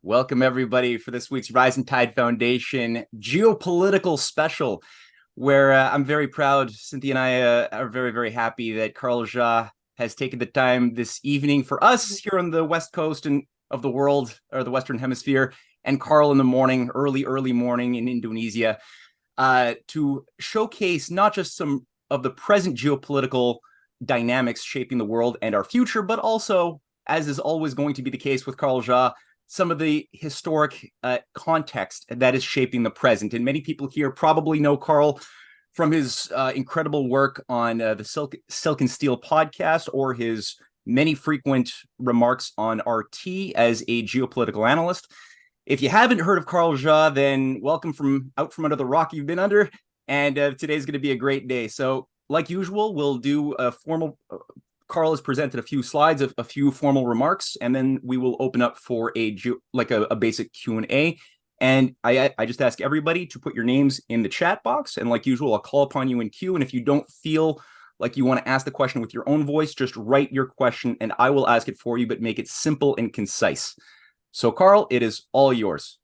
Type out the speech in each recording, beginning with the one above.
Welcome everybody for this week's Rising Tide Foundation geopolitical special, where I'm very proud. Cynthia and I are very, very happy that Carl Zha has taken the time this evening for us here on the West Coast and of the world, or the Western Hemisphere, and Carl in the morning, early morning in Indonesia, to showcase not just some of the present geopolitical dynamics shaping the world and our future, but also, as is always going to be the case with Carl Zha, some of the historic context that is shaping the present. And many people here probably know Carl from his incredible work on the Silk and Steel podcast, or his many frequent remarks on RT as a geopolitical analyst. If you haven't heard of Carl Zha, then welcome from out from under the rock you've been under. And today's going to be a great day. So like usual, we'll do a formal Carl has presented a few slides, a few formal remarks, and then we will open up for a basic Q&A. And I just ask everybody to put your names in the chat box. And like usual, I'll call upon you in queue. And if you don't feel like you want to ask the question with your own voice, just write your question and I will ask it for you, but make it simple and concise. So Carl, it is all yours.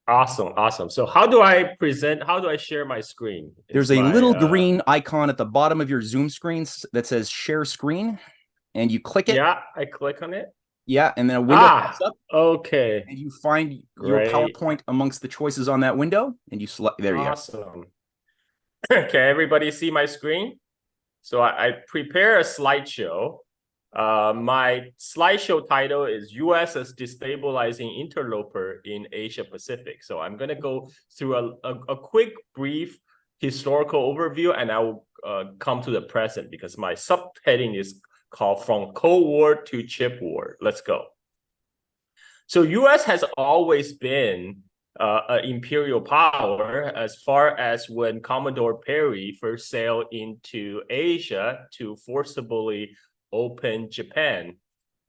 Awesome. So how do I present? How do I share my screen? There's a little green icon at the bottom of your Zoom screen that says share screen, and you click it. Yeah, I click on it. Yeah, and then a window pops up. Okay. And you find your PowerPoint amongst the choices on that window, and you select. There you go. Awesome. Can everybody see my screen? So I prepare a slideshow. My slideshow title is U.S. as destabilizing interloper in Asia Pacific. So I'm going to go through a quick, brief historical overview, and I will come to the present because my subheading is called From Cold War to Chip War. Let's go. So U.S. has always been an imperial power as far as when Commodore Perry first sailed into Asia to forcibly open Japan.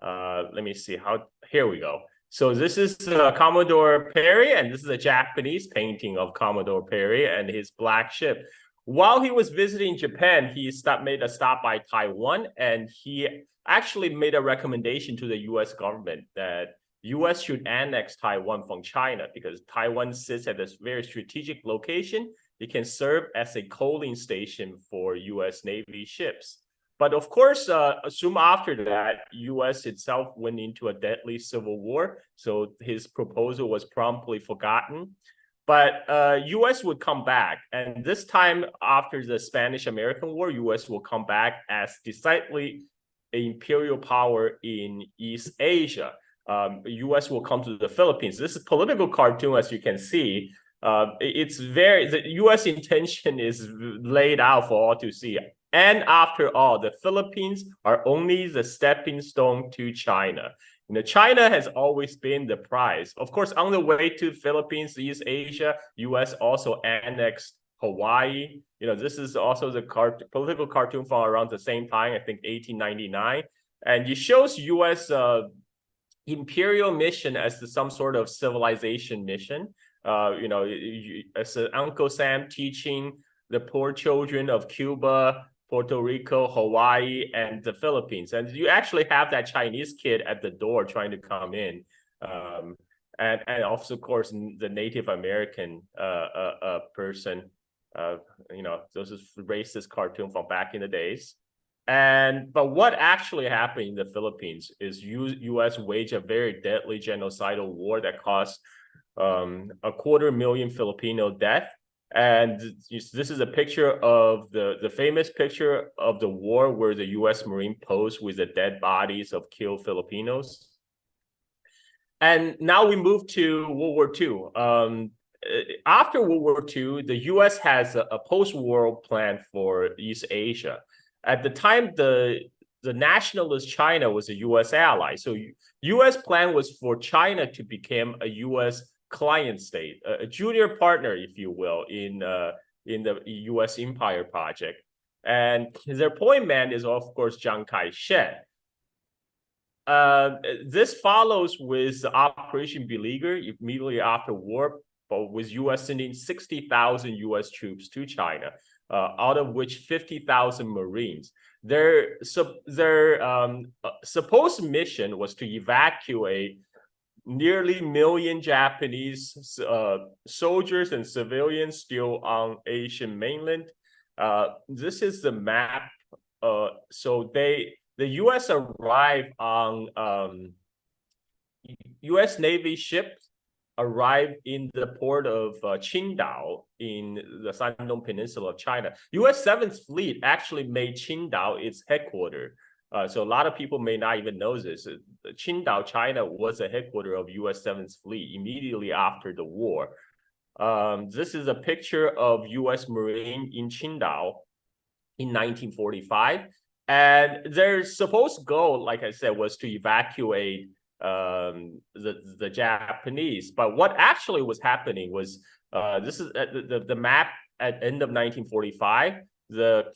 Let me see how. Here we go. So this is Commodore Perry, and this is a Japanese painting of Commodore Perry and his black ship. While he was visiting Japan, he made a stop by Taiwan, and he actually made a recommendation to the U.S. government that U.S. should annex Taiwan from China because Taiwan sits at a very strategic location. It can serve as a coaling station for U.S. Navy ships. But of course, soon after that, U.S. itself went into a deadly civil war. So his proposal was promptly forgotten. But U.S. would come back. And this time, after the Spanish-American War, U.S. will come back as decidedly an imperial power in East Asia. U.S. will come to the Philippines. This is a political cartoon, as you can see. The U.S. intention is laid out for all to see. And after all, the Philippines are only the stepping stone to China. China has always been the prize. Of course, on the way to Philippines, East Asia, U.S. also annexed Hawaii. This is also the political cartoon from around the same time, I think 1899. And it shows U.S. imperial mission as some sort of civilization mission. As Uncle Sam teaching the poor children of Cuba, Puerto Rico, Hawaii, and the Philippines. And you actually have that Chinese kid at the door trying to come in. And also, of course, the Native American person, those is racist cartoon from back in the days. But what actually happened in the Philippines is U.S. waged a very deadly genocidal war that caused 250,000 Filipino deaths. And this is a picture of the famous picture of the war where the U.S. Marine posed with the dead bodies of killed Filipinos. And now we move to World War II. After World War II, the U.S. has a post-war plan for East Asia. At the time, the nationalist China was a U.S. ally. So U.S. plan was for China to become a U.S. client state, a junior partner, if you will, in the U.S. Empire project. And their point man is, of course, Chiang Kai-shek. This follows with Operation Beleaguer immediately after war, but with U.S. sending 60,000 U.S. troops to China, out of which 50,000 Marines. Their supposed mission was to evacuate nearly million Japanese soldiers and civilians still on Asian mainland. This is the map. So the U.S. arrived on U.S. Navy ship arrived in the port of Qingdao in the Shandong Peninsula of China. U.S. 7th Fleet actually made Qingdao its headquarters. So a lot of people may not even know this. Qingdao, China was a headquarters of U.S. 7th Fleet immediately after the war. This is a picture of U.S. Marine in Qingdao in 1945. And their supposed goal, like I said, was to evacuate the Japanese. But what actually was happening was, this is the map at end of 1945. The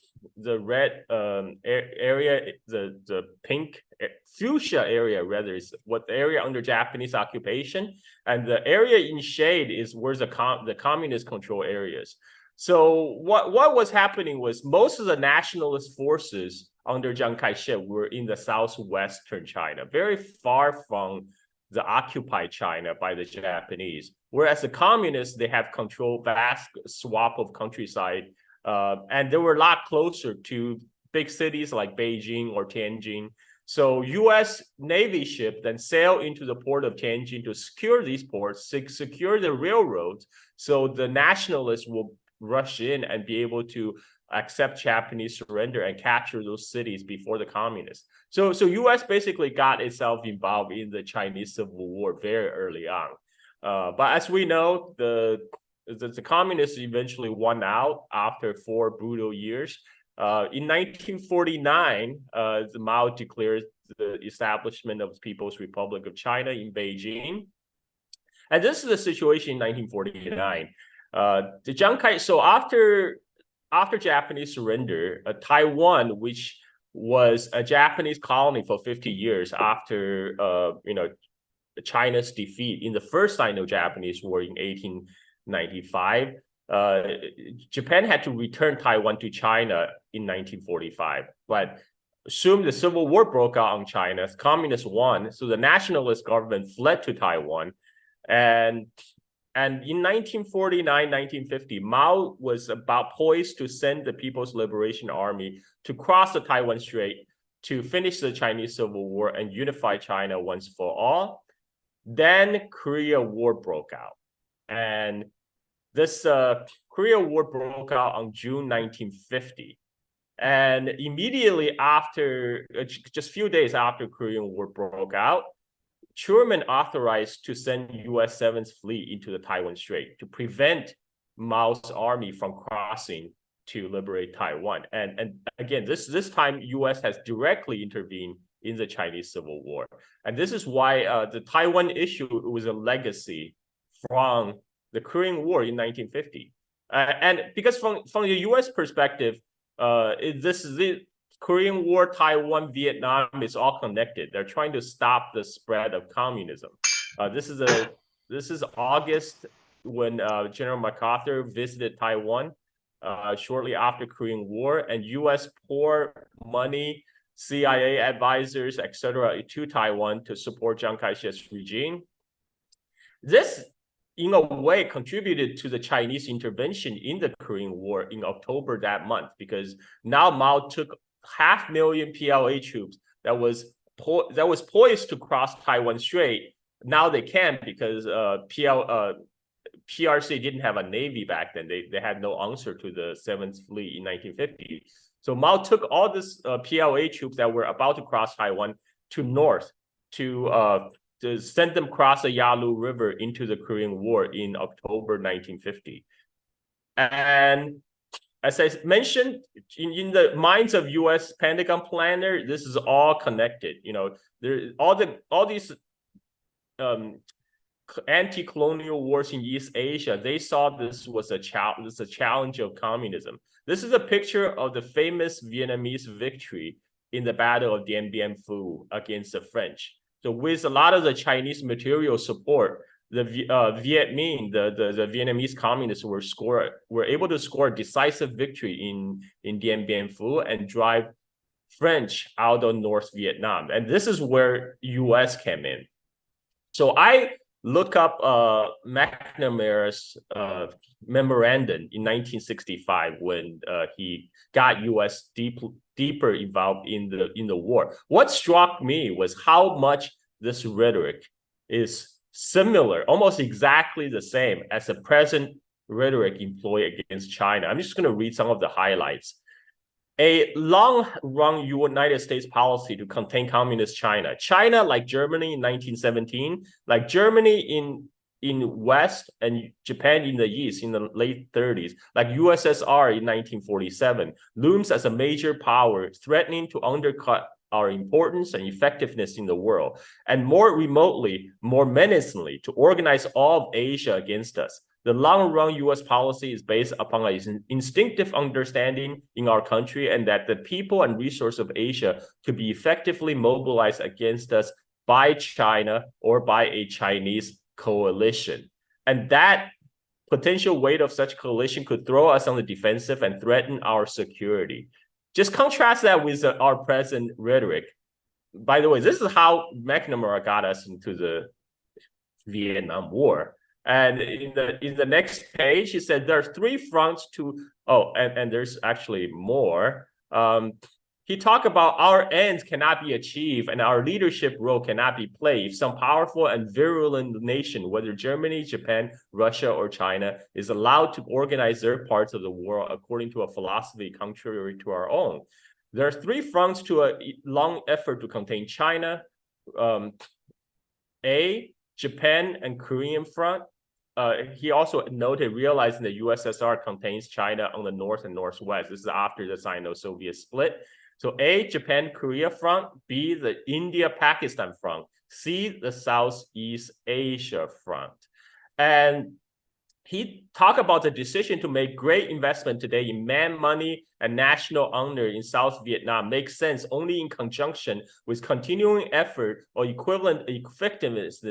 red area, the pink fuchsia area rather, is what the area under Japanese occupation, and the area in shade is where the communist control areas. So what was happening was most of the nationalist forces under Chiang Kai-shek were in the southwestern China, very far from the occupied China by the Japanese. Whereas the communists, they have controlled vast swath of countryside, and they were a lot closer to big cities like Beijing or Tianjin. So U.S. Navy ship then sailed into the port of Tianjin to secure these ports, secure the railroads, so the nationalists will rush in and be able to accept Japanese surrender and capture those cities before the communists. So U.S. basically got itself involved in the Chinese Civil War very early on. But as we know, the communists eventually won out after 4 brutal years. In 1949, the Mao declared the establishment of the People's Republic of China in Beijing. And this is the situation in 1949. The Chiang Kai, so after Japanese surrender, Taiwan, which was a Japanese colony for 50 years after China's defeat in the first Sino-Japanese War in 1895, Japan had to return Taiwan to China in 1945. But soon the Civil War broke out on China. Communists won, so the nationalist government fled to Taiwan, and in 1949, 1950, Mao was about poised to send the People's Liberation Army to cross the Taiwan Strait to finish the Chinese Civil War and unify China once for all. Then Korea War broke out. And this Korea War broke out on June 1950. And immediately after, just a few days after Korean War broke out, Truman authorized to send U.S. 7th Fleet into the Taiwan Strait to prevent Mao's army from crossing to liberate Taiwan. And again, this time U.S. has directly intervened in the Chinese Civil War. And this is why the Taiwan issue was a legacy from the Korean War in 1950. And because from the U.S. perspective, this is the Korean War, Taiwan, Vietnam is all connected. They're trying to stop the spread of communism. This is August when General MacArthur visited Taiwan shortly after Korean War, and U.S. poured money, CIA advisors, etc., to Taiwan to support Chiang Kai-shek's regime. This, in a way, contributed to the Chinese intervention in the Korean War in October that month, because now Mao took 500,000 PLA troops that was poised to cross Taiwan Strait. Now they can't because PRC didn't have a navy back then. They had no answer to the 7th Fleet in 1950. So Mao took all this PLA troops that were about to cross Taiwan to north to send them across the Yalu River into the Korean War in October 1950. And as I mentioned, in the minds of U.S. Pentagon planner, this is all connected. All these anti-colonial wars in East Asia, they saw this was a challenge of communism. This is a picture of the famous Vietnamese victory in the Battle of Dien Bien Phu against the French. So with a lot of the Chinese material support, the Viet Minh, the Vietnamese communists were able to score a decisive victory in Dien Bien Phu and drive French out of North Vietnam. And this is where U.S. came in. So I look up McNamara's memorandum in 1965 when he got U.S. deeper involved in the war. What struck me was how much this rhetoric is similar, almost exactly the same as the present rhetoric employed against China. I'm just going to read some of the highlights. A long-run United States policy to contain communist China. China, like Germany in 1917, like Germany in West and Japan in the East in the late 30s, like USSR in 1947, looms as a major power, threatening to undercut our importance and effectiveness in the world, and more remotely, more menacingly, to organize all of Asia against us. The long-run U.S. policy is based upon an instinctive understanding in our country and that the people and resources of Asia could be effectively mobilized against us by China or by a Chinese coalition. And that potential weight of such coalition could throw us on the defensive and threaten our security. Just contrast that with our present rhetoric. By the way, this is how McNamara got us into the Vietnam War. And in the next page, he said there are three fronts to, and there's actually more. He talked about our ends cannot be achieved and our leadership role cannot be played if some powerful and virulent nation, whether Germany, Japan, Russia, or China, is allowed to organize their parts of the world according to a philosophy contrary to our own. There are three fronts to a long effort to contain China. Japan and Korean front. He also noted, realizing the USSR contains China on the north and northwest. This is after the Sino-Soviet split. So A, Japan-Korea front, B, the India-Pakistan front, C, the Southeast Asia front. And he talked about the decision to make great investment today in man money and national honor in South Vietnam makes sense only in conjunction with continuing effort or equivalent effectiveness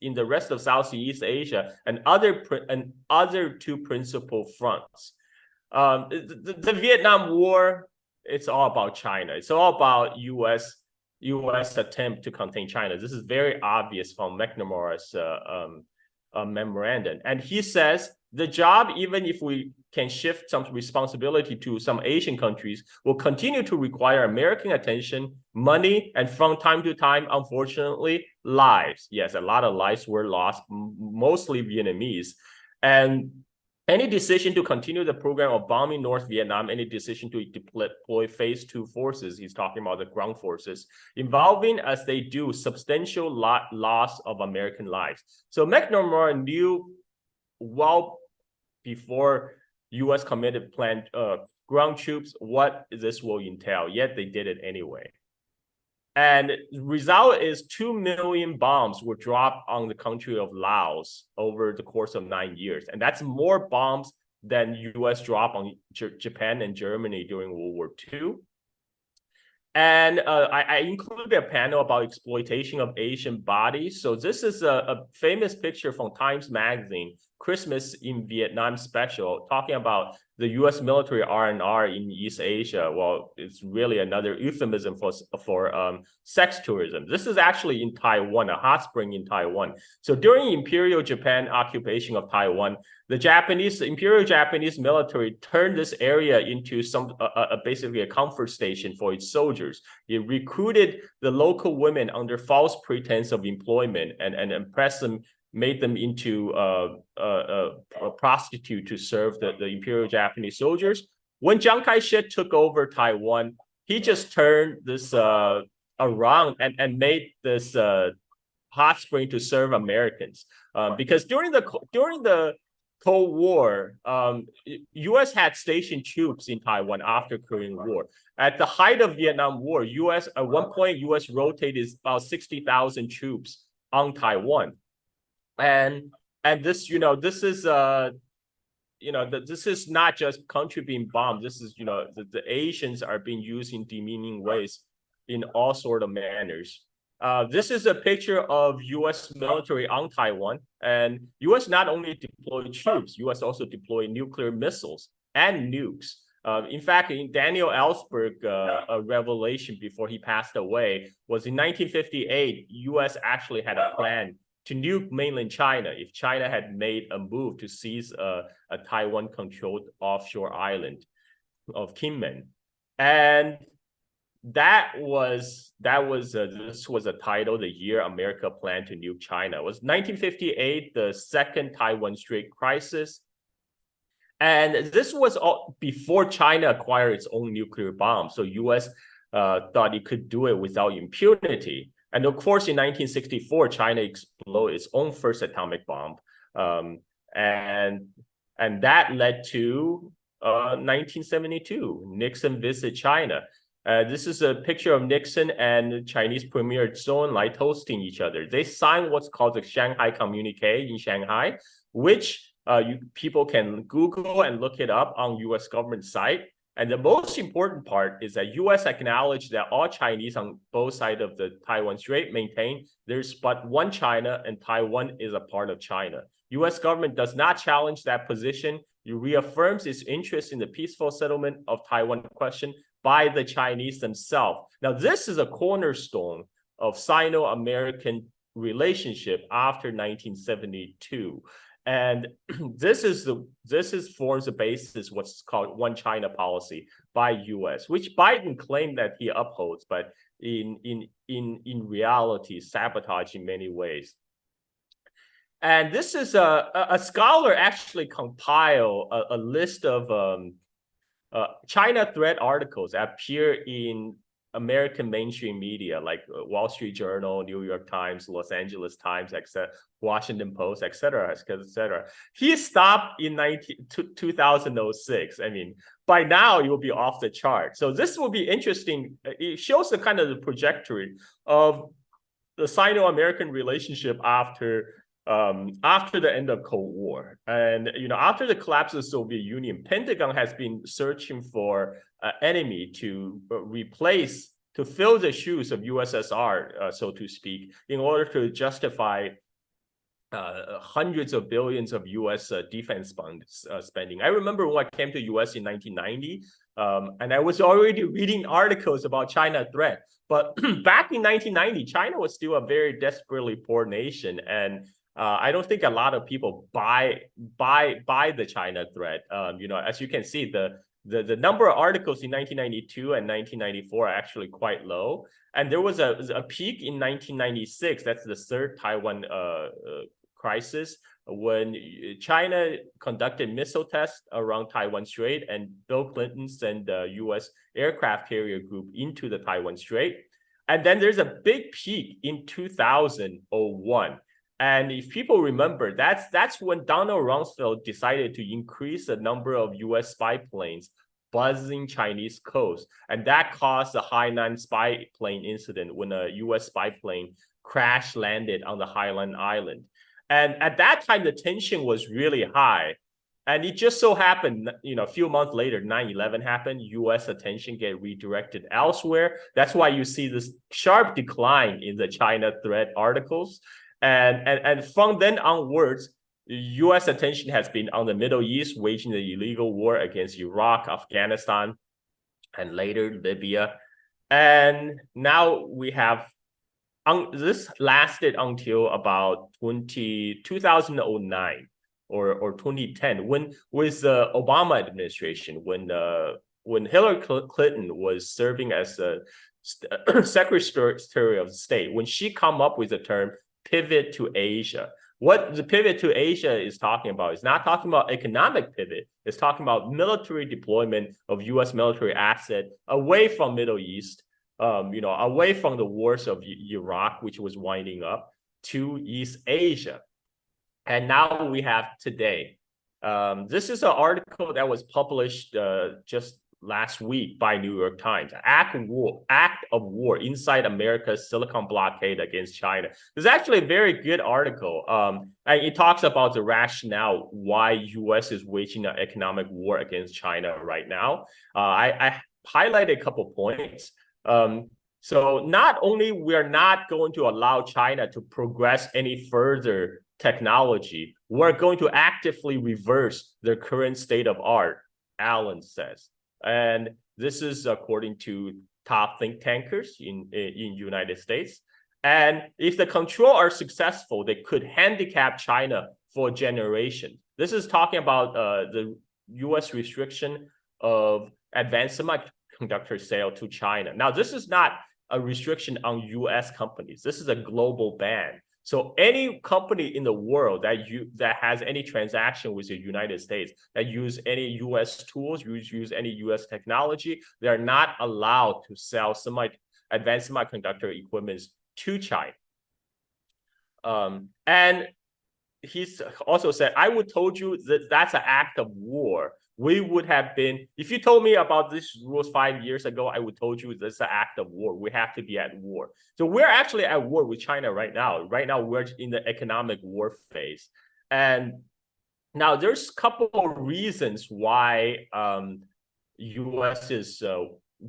in the rest of Southeast Asia and other two principal fronts. The Vietnam War, it's all about China. It's all about U.S. attempt to contain China. This is very obvious from McNamara's memorandum. And he says the job, even if we can shift some responsibility to some Asian countries, will continue to require American attention, money, and from time to time, unfortunately, lives. Yes, a lot of lives were lost, mostly Vietnamese. And any decision to continue the program of bombing North Vietnam, any decision to deploy phase 2 forces, he's talking about the ground forces, involving, as they do, substantial loss of American lives. So McNamara knew well before U.S. committed planned ground troops what this will entail, yet they did it anyway. And the result is 2 million bombs were dropped on the country of Laos over the course of 9 years. And that's more bombs than U.S. dropped on Japan and Germany during World War II. And I included a panel about exploitation of Asian bodies. So this is a famous picture from Times Magazine, Christmas in Vietnam special, talking about the U.S. military R&R in East Asia. Well, it's really another euphemism for sex tourism. This is actually in Taiwan, a hot spring in Taiwan. So during Imperial Japan occupation of Taiwan, the Imperial Japanese military turned this area into basically a comfort station for its soldiers. It recruited the local women under false pretense of employment and impressed them, made them into a prostitute to serve the Imperial Japanese soldiers. When Chiang Kai-shek took over Taiwan, he just turned this around and made this hot spring to serve Americans. Because during the Cold War, U.S. had stationed troops in Taiwan after Korean War. At the height of Vietnam War, at one point, U.S. rotated about 60,000 troops on Taiwan. And this, this is this is not just country being bombed. This is, the Asians are being used in demeaning ways in all sort of manners. This is a picture of U.S. military on Taiwan, and U.S. not only deployed troops, U.S. also deployed nuclear missiles and nukes. In fact, in Daniel Ellsberg, a revelation before he passed away was in 1958, U.S. actually had a plan to nuke mainland China if China had made a move to seize a Taiwan-controlled offshore island of Kinmen. And this was a title, the year America planned to nuke China. It was 1958, the second Taiwan Strait crisis. And this was all before China acquired its own nuclear bomb. So US thought it could do it without impunity. And of course, in 1964, China exploded its own first atomic bomb. And that led to 1972, Nixon visit China. This is a picture of Nixon and Chinese Premier Zhou Enlai toasting each other. They signed what's called the Shanghai Communique in Shanghai, which people can Google and look it up on US government site. And the most important part is that US acknowledged that all Chinese on both sides of the Taiwan Strait maintain there's but one China and Taiwan is a part of China. US government does not challenge that position. It reaffirms its interest in the peaceful settlement of Taiwan question by the Chinese themselves. Now, this is a cornerstone of Sino-American relationship after 1972. And this forms the basis what's called one China policy by US, which Biden claimed that he upholds, but in reality sabotage in many ways. And this is a scholar actually compiled a list of China threat articles that appear in American mainstream media like Wall Street Journal, New York Times, Los Angeles Times, etc., Washington Post, etc., etc. He stopped in 2006. I mean, by now it will be off the chart. So this will be interesting. It shows the kind of the trajectory of the Sino-American relationship after the end of Cold War. And, after the collapse of the Soviet Union, Pentagon has been searching for an enemy to replace, to fill the shoes of USSR, so to speak, in order to justify hundreds of billions of US defense spending. I remember when I came to US in 1990, and I was already reading articles about China threat. But back in 1990, China was still a very desperately poor nation. And I don't think a lot of people buy the China threat. As you can see, the number of articles in 1992 and 1994 are actually quite low. And there was a peak in 1996. That's the third Taiwan crisis, when China conducted missile tests around Taiwan Strait, and Bill Clinton sent the U.S. aircraft carrier group into the Taiwan Strait. And then there's a big peak in 2001. And if people remember, that's when Donald Rumsfeld decided to increase the number of U.S. spy planes buzzing Chinese coast. And that caused the Hainan spy plane incident when a U.S. spy plane crash landed on the Hainan Island. And at that time, the tension was really high. And it just so happened, a few months later, 9/11 happened, U.S. attention get redirected elsewhere. That's why you see this sharp decline in the China threat articles. And from then onwards, U.S. attention has been on the Middle East, waging the illegal war against Iraq, Afghanistan, and later Libya. And now we have, this lasted until about 2009 or 2010, when with the Obama administration, when Hillary Clinton was serving as a Secretary of State, when she come up with the term pivot to Asia. What the pivot to Asia is talking about is not talking about economic pivot. It's talking about military deployment of U.S. military asset away from Middle East, away from the wars of Iraq, which was winding up, to East Asia. And now we have today. This is an article that was published just last week by New York Times, act of war inside America's Silicon blockade against China. It's actually a very good article. And it talks about the rationale why U.S. is waging an economic war against China right now. I highlighted a couple points. So not only we are not going to allow China to progress any further technology, we're going to actively reverse their current state of art, Allen says. And this is according to top think tankers in United States. And if the control are successful, they could handicap China for a generation. This is talking about the U.S. restriction of advanced semiconductor sale to China. Now, this is not a restriction on U.S. companies. This is a global ban. So any company in the world that has any transaction with the United States, that use any U.S. tools, use any U.S. technology, they are not allowed to sell advanced semiconductor equipment to China. And he's also said, I would told you that that's an act of war. We would have been, if you told me about these rules 5 years ago, I would told you that's an act of war. We have to be at war. So we're actually at war with China right now. Right now, we're in the economic war phase. And now there's a couple of reasons why U.S. is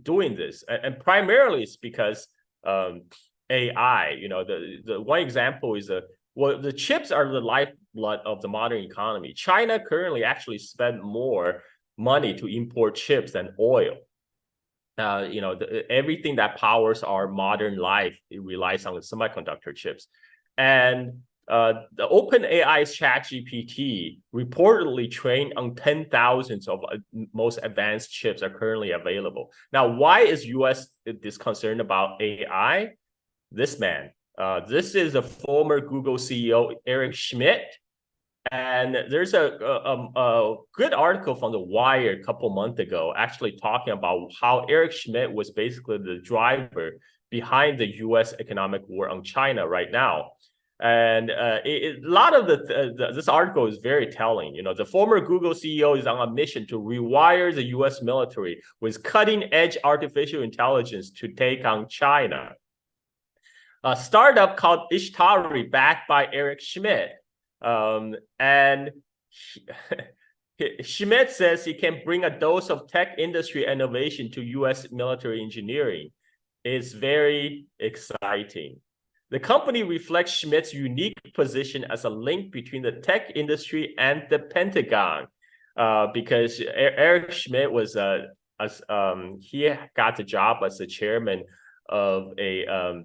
doing this. And primarily it's because AI, the one example is well, the chips are the lifeblood of the modern economy. China currently actually spend more money to import chips than oil. Everything that powers our modern life, it relies on the semiconductor chips. And the OpenAI's ChatGPT reportedly trained on 10,000s of most advanced chips are currently available. Now, why is U.S. this concerned about AI? This man. This is a former Google CEO, Eric Schmidt. And there's a good article from The Wire a couple months ago actually talking about how Eric Schmidt was basically the driver behind the U.S. economic war on China right now. And a lot of this article is very telling. The former Google CEO is on a mission to rewire the U.S. military with cutting-edge artificial intelligence to take on China. A startup called Ishtari, backed by Eric Schmidt. And Schmidt says he can bring a dose of tech industry innovation to U.S. military engineering. It's very exciting. The company reflects Schmidt's unique position as a link between the tech industry and the Pentagon, because Eric Schmidt was he got the job as the chairman of a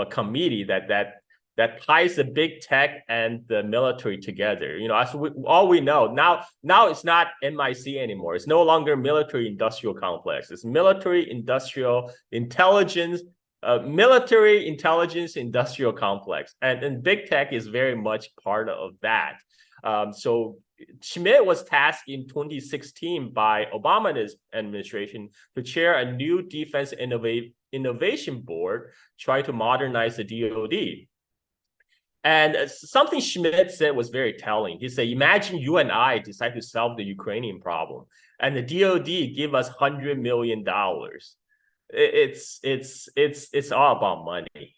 committee that ties the big tech and the military together. As all we know now, it's not MIC anymore. It's no longer military industrial complex. It's military industrial intelligence. Military intelligence industrial complex, and big tech is very much part of that. So Schmidt was tasked in 2016 by Obama's administration to chair a new defense innovation board, try to modernize the DoD. And something Schmidt said was very telling. He said, imagine you and I decide to solve the Ukrainian problem, and the DoD give us $100 million. It's all about money.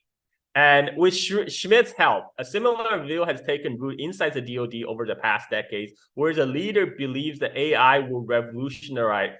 And with Schmidt's help, a similar view has taken root inside the DoD over the past decades, where the leader believes that AI will revolutionize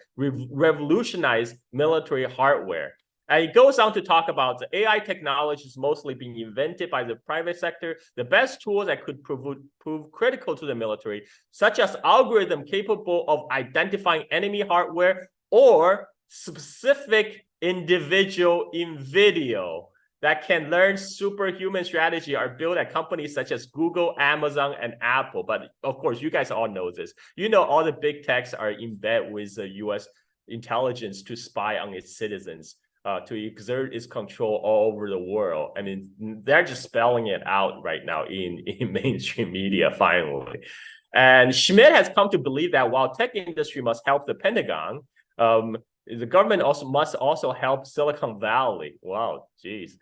military hardware. And it goes on to talk about the AI technology is mostly being invented by the private sector. The best tools that could prove critical to the military, such as algorithms capable of identifying enemy hardware or specific individual in video that can learn superhuman strategy, are built at companies such as Google, Amazon, and Apple. But of course, you guys all know this. All the big techs are in bed with the U.S. intelligence to spy on its citizens, to exert its control all over the world. I mean, they're just spelling it out right now in mainstream media, finally. And Schmidt has come to believe that while tech industry must help the Pentagon, the government must also help Silicon Valley. Wow, geez.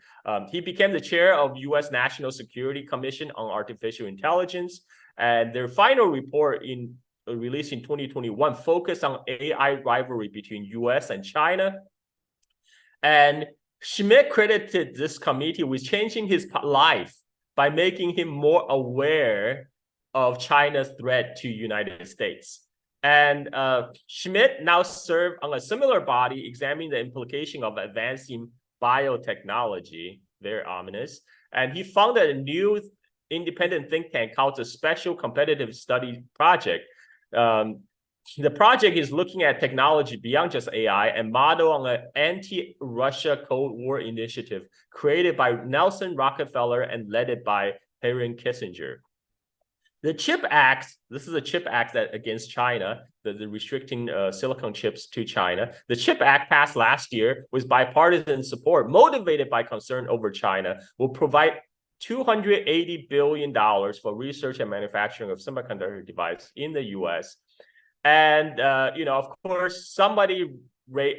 He became the chair of U.S. National Security Commission on Artificial Intelligence, and their final report released in 2021 focused on AI rivalry between U.S. and China. And Schmidt credited this committee with changing his life by making him more aware of China's threat to the United States. And Schmidt now served on a similar body examining the implication of advancing biotechnology, very ominous. And he founded a new independent think tank called the Special Competitive Study Project. The project is looking at technology beyond just AI and model on an anti-Russia Cold War initiative created by Nelson Rockefeller and led by Henry Kissinger. The CHIP Act, this is a CHIP Act against China, the restricting silicon chips to China. The CHIP Act passed last year with bipartisan support, motivated by concern over China, will provide $280 billion for research and manufacturing of semiconductor devices in the US. And, of course, somebody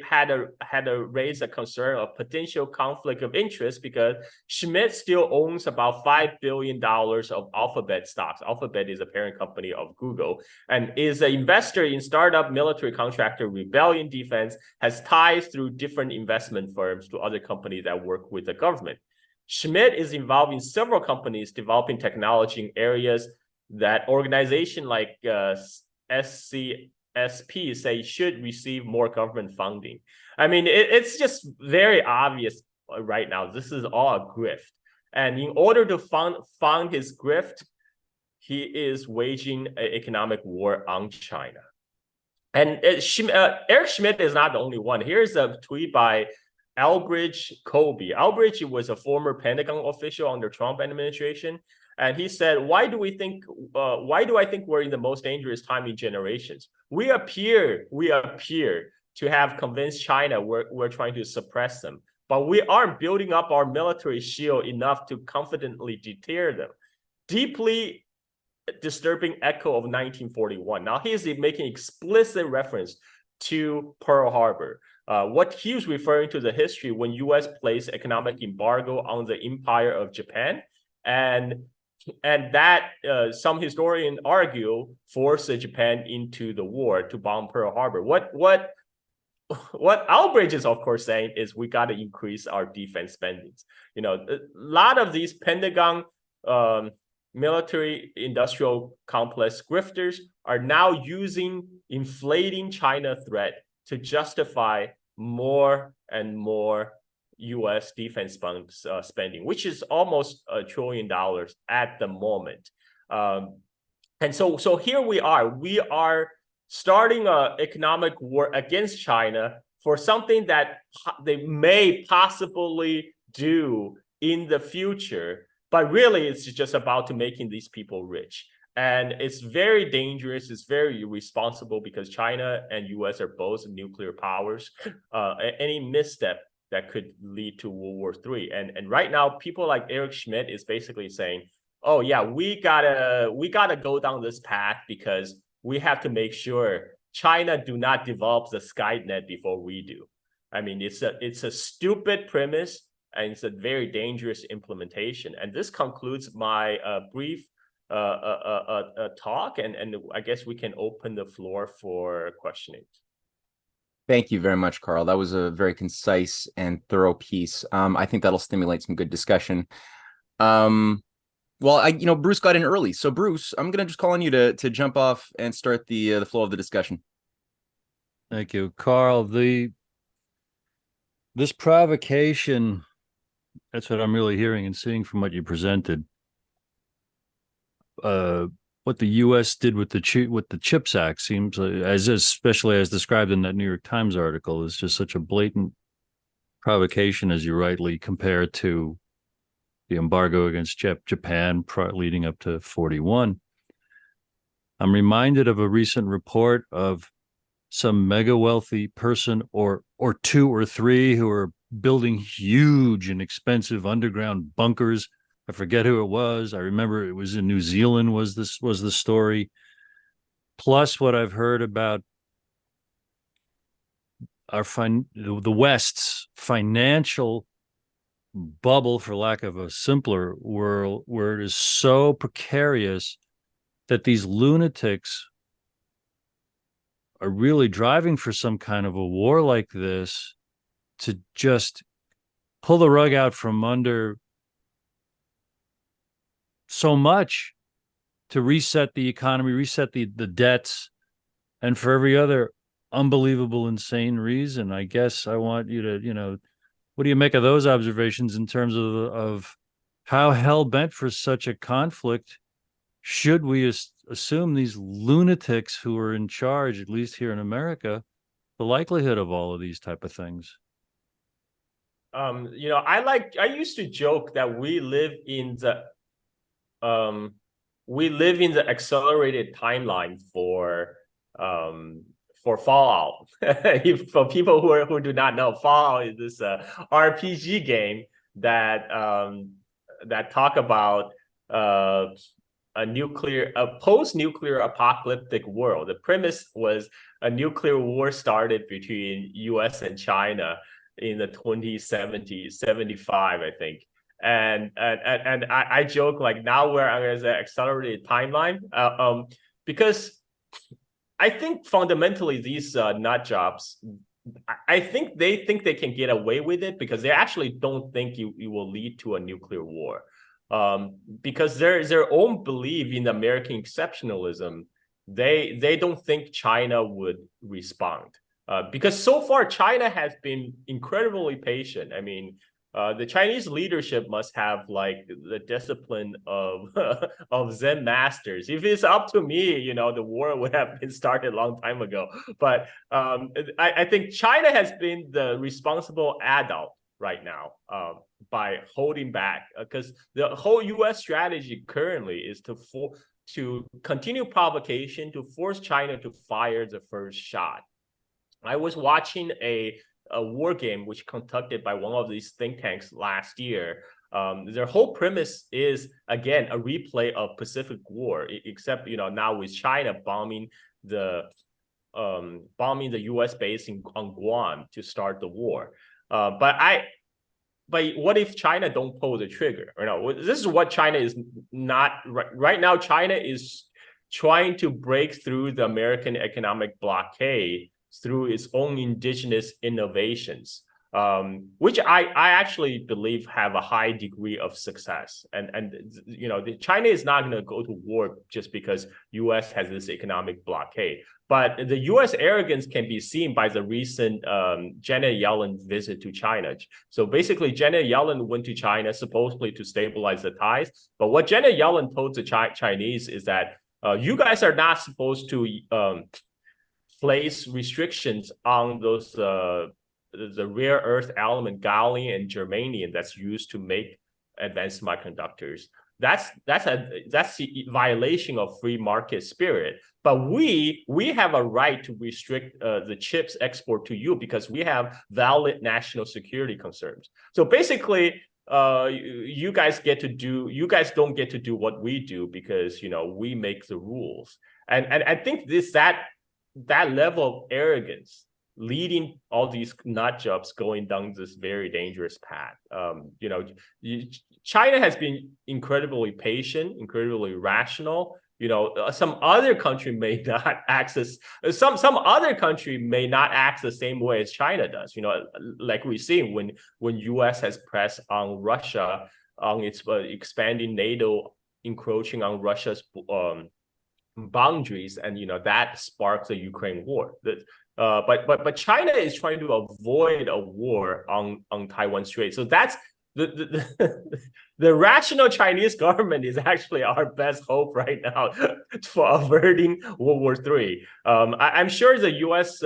had to raise a concern of potential conflict of interest because Schmidt still owns about $5 billion of Alphabet stocks. Alphabet is a parent company of Google and is an investor in startup military contractor Rebellion Defense, has ties through different investment firms to other companies that work with the government. Schmidt is involved in several companies developing technology in areas that organizations like SCSP say should receive more government funding. I mean, it's just very obvious right now. This is all a grift. And in order to fund his grift, he is waging an economic war on China. And Eric Schmidt is not the only one. Here's a tweet by Elbridge Colby. Elbridge was a former Pentagon official under Trump administration. And he said, why do I think we're in the most dangerous time in generations? We appear to have convinced China we're trying to suppress them, but we aren't building up our military shield enough to confidently deter them. Deeply disturbing echo of 1941. Now he's making explicit reference to Pearl Harbor. What he was referring to the history when U.S. placed economic embargo on the Empire of Japan, and that some historians argue forced Japan into the war to bomb Pearl Harbor. What Albridge is of course saying is we got to increase our defense spendings. A lot of these Pentagon military industrial complex grifters are now using inflating China threat to justify more and more U.S. defense spending, which is almost $1 trillion at the moment. And so here we are starting an economic war against China for something that they may possibly do in the future, but really it's just about to making these people rich. And it's very dangerous. It's very irresponsible because China and U.S. are both nuclear powers. Any misstep that could lead to World War III. And right now, people like Eric Schmidt is basically saying, oh yeah, we gotta go down this path because we have to make sure China do not develop the Skynet before we do. I mean, it's a stupid premise and it's a very dangerous implementation. And this concludes my brief talk, and I guess we can open the floor for questioning. Thank you very much, Carl. That was a very concise and thorough piece. I think that'll stimulate some good discussion. Well, Bruce got in early, so Bruce, I'm gonna just call on you to jump off and start the flow of the discussion. Thank you, Carl. This provocation, that's what I'm really hearing and seeing from what you presented. What the U.S. did with the CHIPS Act seems, especially as described in that New York Times article, is just such a blatant provocation, as you rightly compare to the embargo against Japan leading up to 41. I'm reminded of a recent report of some mega wealthy person or two or three who are building huge and expensive underground bunkers. I forget who it was. I remember it was in New Zealand was the story. Plus what I've heard about the West's financial bubble, for lack of a simpler word, where it is so precarious that these lunatics are really driving for some kind of a war like this to just pull the rug out from under so much to reset the economy, reset the debts, and for every other unbelievable, insane reason. I guess I want you to, what do you make of those observations in terms of how hell-bent for such a conflict should we assume these lunatics who are in charge, at least here in America, the likelihood of all of these type of things? I used to joke that we live in the accelerated timeline for Fallout. For people who do not know, Fallout is this RPG game that talk about a post-nuclear apocalyptic world. The premise was a nuclear war started between US and China in the 2070s, 75, I think. And I joke like now we're on an accelerated timeline because I think fundamentally these nut jobs, I think they can get away with it because they actually don't think it will lead to a nuclear war. Because their own belief in American exceptionalism, they don't think China would respond. Because so far China has been incredibly patient. I mean, the Chinese leadership must have like the discipline of of Zen masters. If it's up to me, the war would have been started a long time ago. But I think China has been the responsible adult right now by holding back, because the whole U.S. strategy currently is to continue provocation, to force China to fire the first shot. I was watching a war game which conducted by one of these think tanks last year. Their whole premise is again a replay of Pacific War, except now with China bombing the U.S. base on Guam to start the war. But what if China don't pull the trigger? This is what China is not right now. China is trying to break through the American economic blockade through its own indigenous innovations, which I actually believe have a high degree of success. And China is not going to go to war just because U.S. has this economic blockade. But the U.S. arrogance can be seen by the recent Janet Yellen visit to China. So basically, Janet Yellen went to China supposedly to stabilize the ties. But what Janet Yellen told the Chinese is that you guys are not supposed to place restrictions on those the rare earth element gallium and germanium that's used to make advanced semiconductors. That's the violation of free market spirit. But we have a right to restrict the chips export to you because we have valid national security concerns. So basically, you guys don't get to do what we do because we make the rules. And I think that level of arrogance leading all these nut jobs going down this very dangerous path. China has been incredibly patient, incredibly rational. Some other country may not access some other country may not act the same way as China does. Like we've seen when U.S. has pressed on Russia on its expanding NATO, encroaching on Russia's boundaries, and that sparks the Ukraine war. But China is trying to avoid a war on Taiwan Strait. So that's the rational Chinese government is actually our best hope right now for averting World War III. I'm sure the U.S.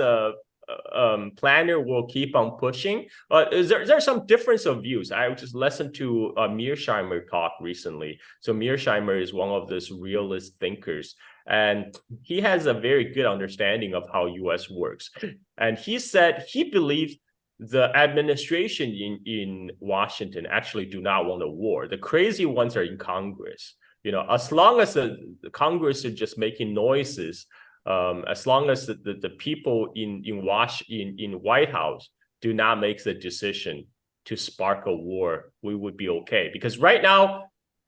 planner will keep on pushing. There's some difference of views. I just listened to Mearsheimer talk recently. So Mearsheimer is one of those realist thinkers, and he has a very good understanding of how U.S. works. And he said he believes the administration in Washington actually do not want a war. The crazy ones are in Congress. As long as the Congress are just making noises, as long as the people in White House do not make the decision to spark a war, we would be okay. Because right now,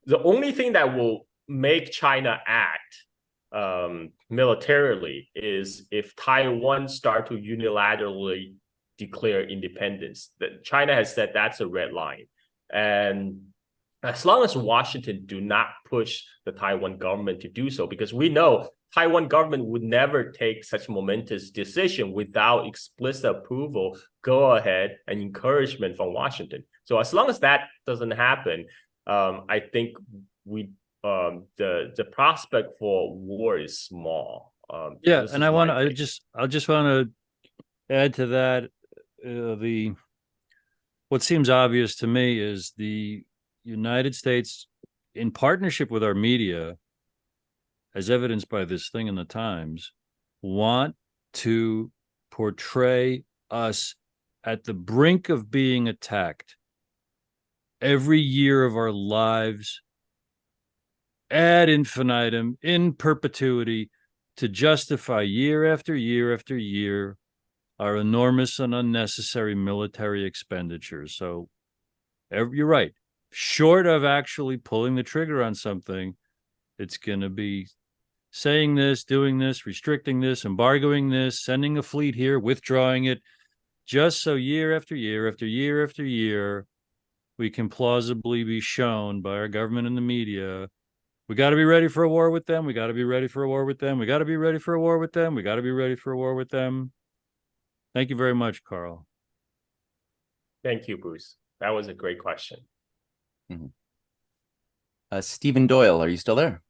the only thing that will make China act militarily is if Taiwan start to unilaterally declare independence. That China has said that's a red line. And as long as Washington do not push the Taiwan government to do so, because we know Taiwan government would never take such momentous decision without explicit approval, go ahead, and encouragement from Washington. So as long as that doesn't happen, I think the prospect for war is small. Yeah, and I just want to add to that. What seems obvious to me is the United States, in partnership with our media, as evidenced by this thing in the Times, want to portray us at the brink of being attacked every year of our lives ad infinitum, in perpetuity, to justify year after year after year our enormous and unnecessary military expenditures. So you're right. Short of actually pulling the trigger on something, it's going to be saying this, doing this, restricting this, embargoing this, sending a fleet here, withdrawing it, just so year after year after year after year, we can plausibly be shown by our government and the media, we got to be ready for a war with them. We got to be ready for a war with them. We got to be ready for a war with them. We got to be ready for a war with them. Thank you very much, Carl. Thank you, Bruce. That was a great question. Stephen Doyle, are you still there?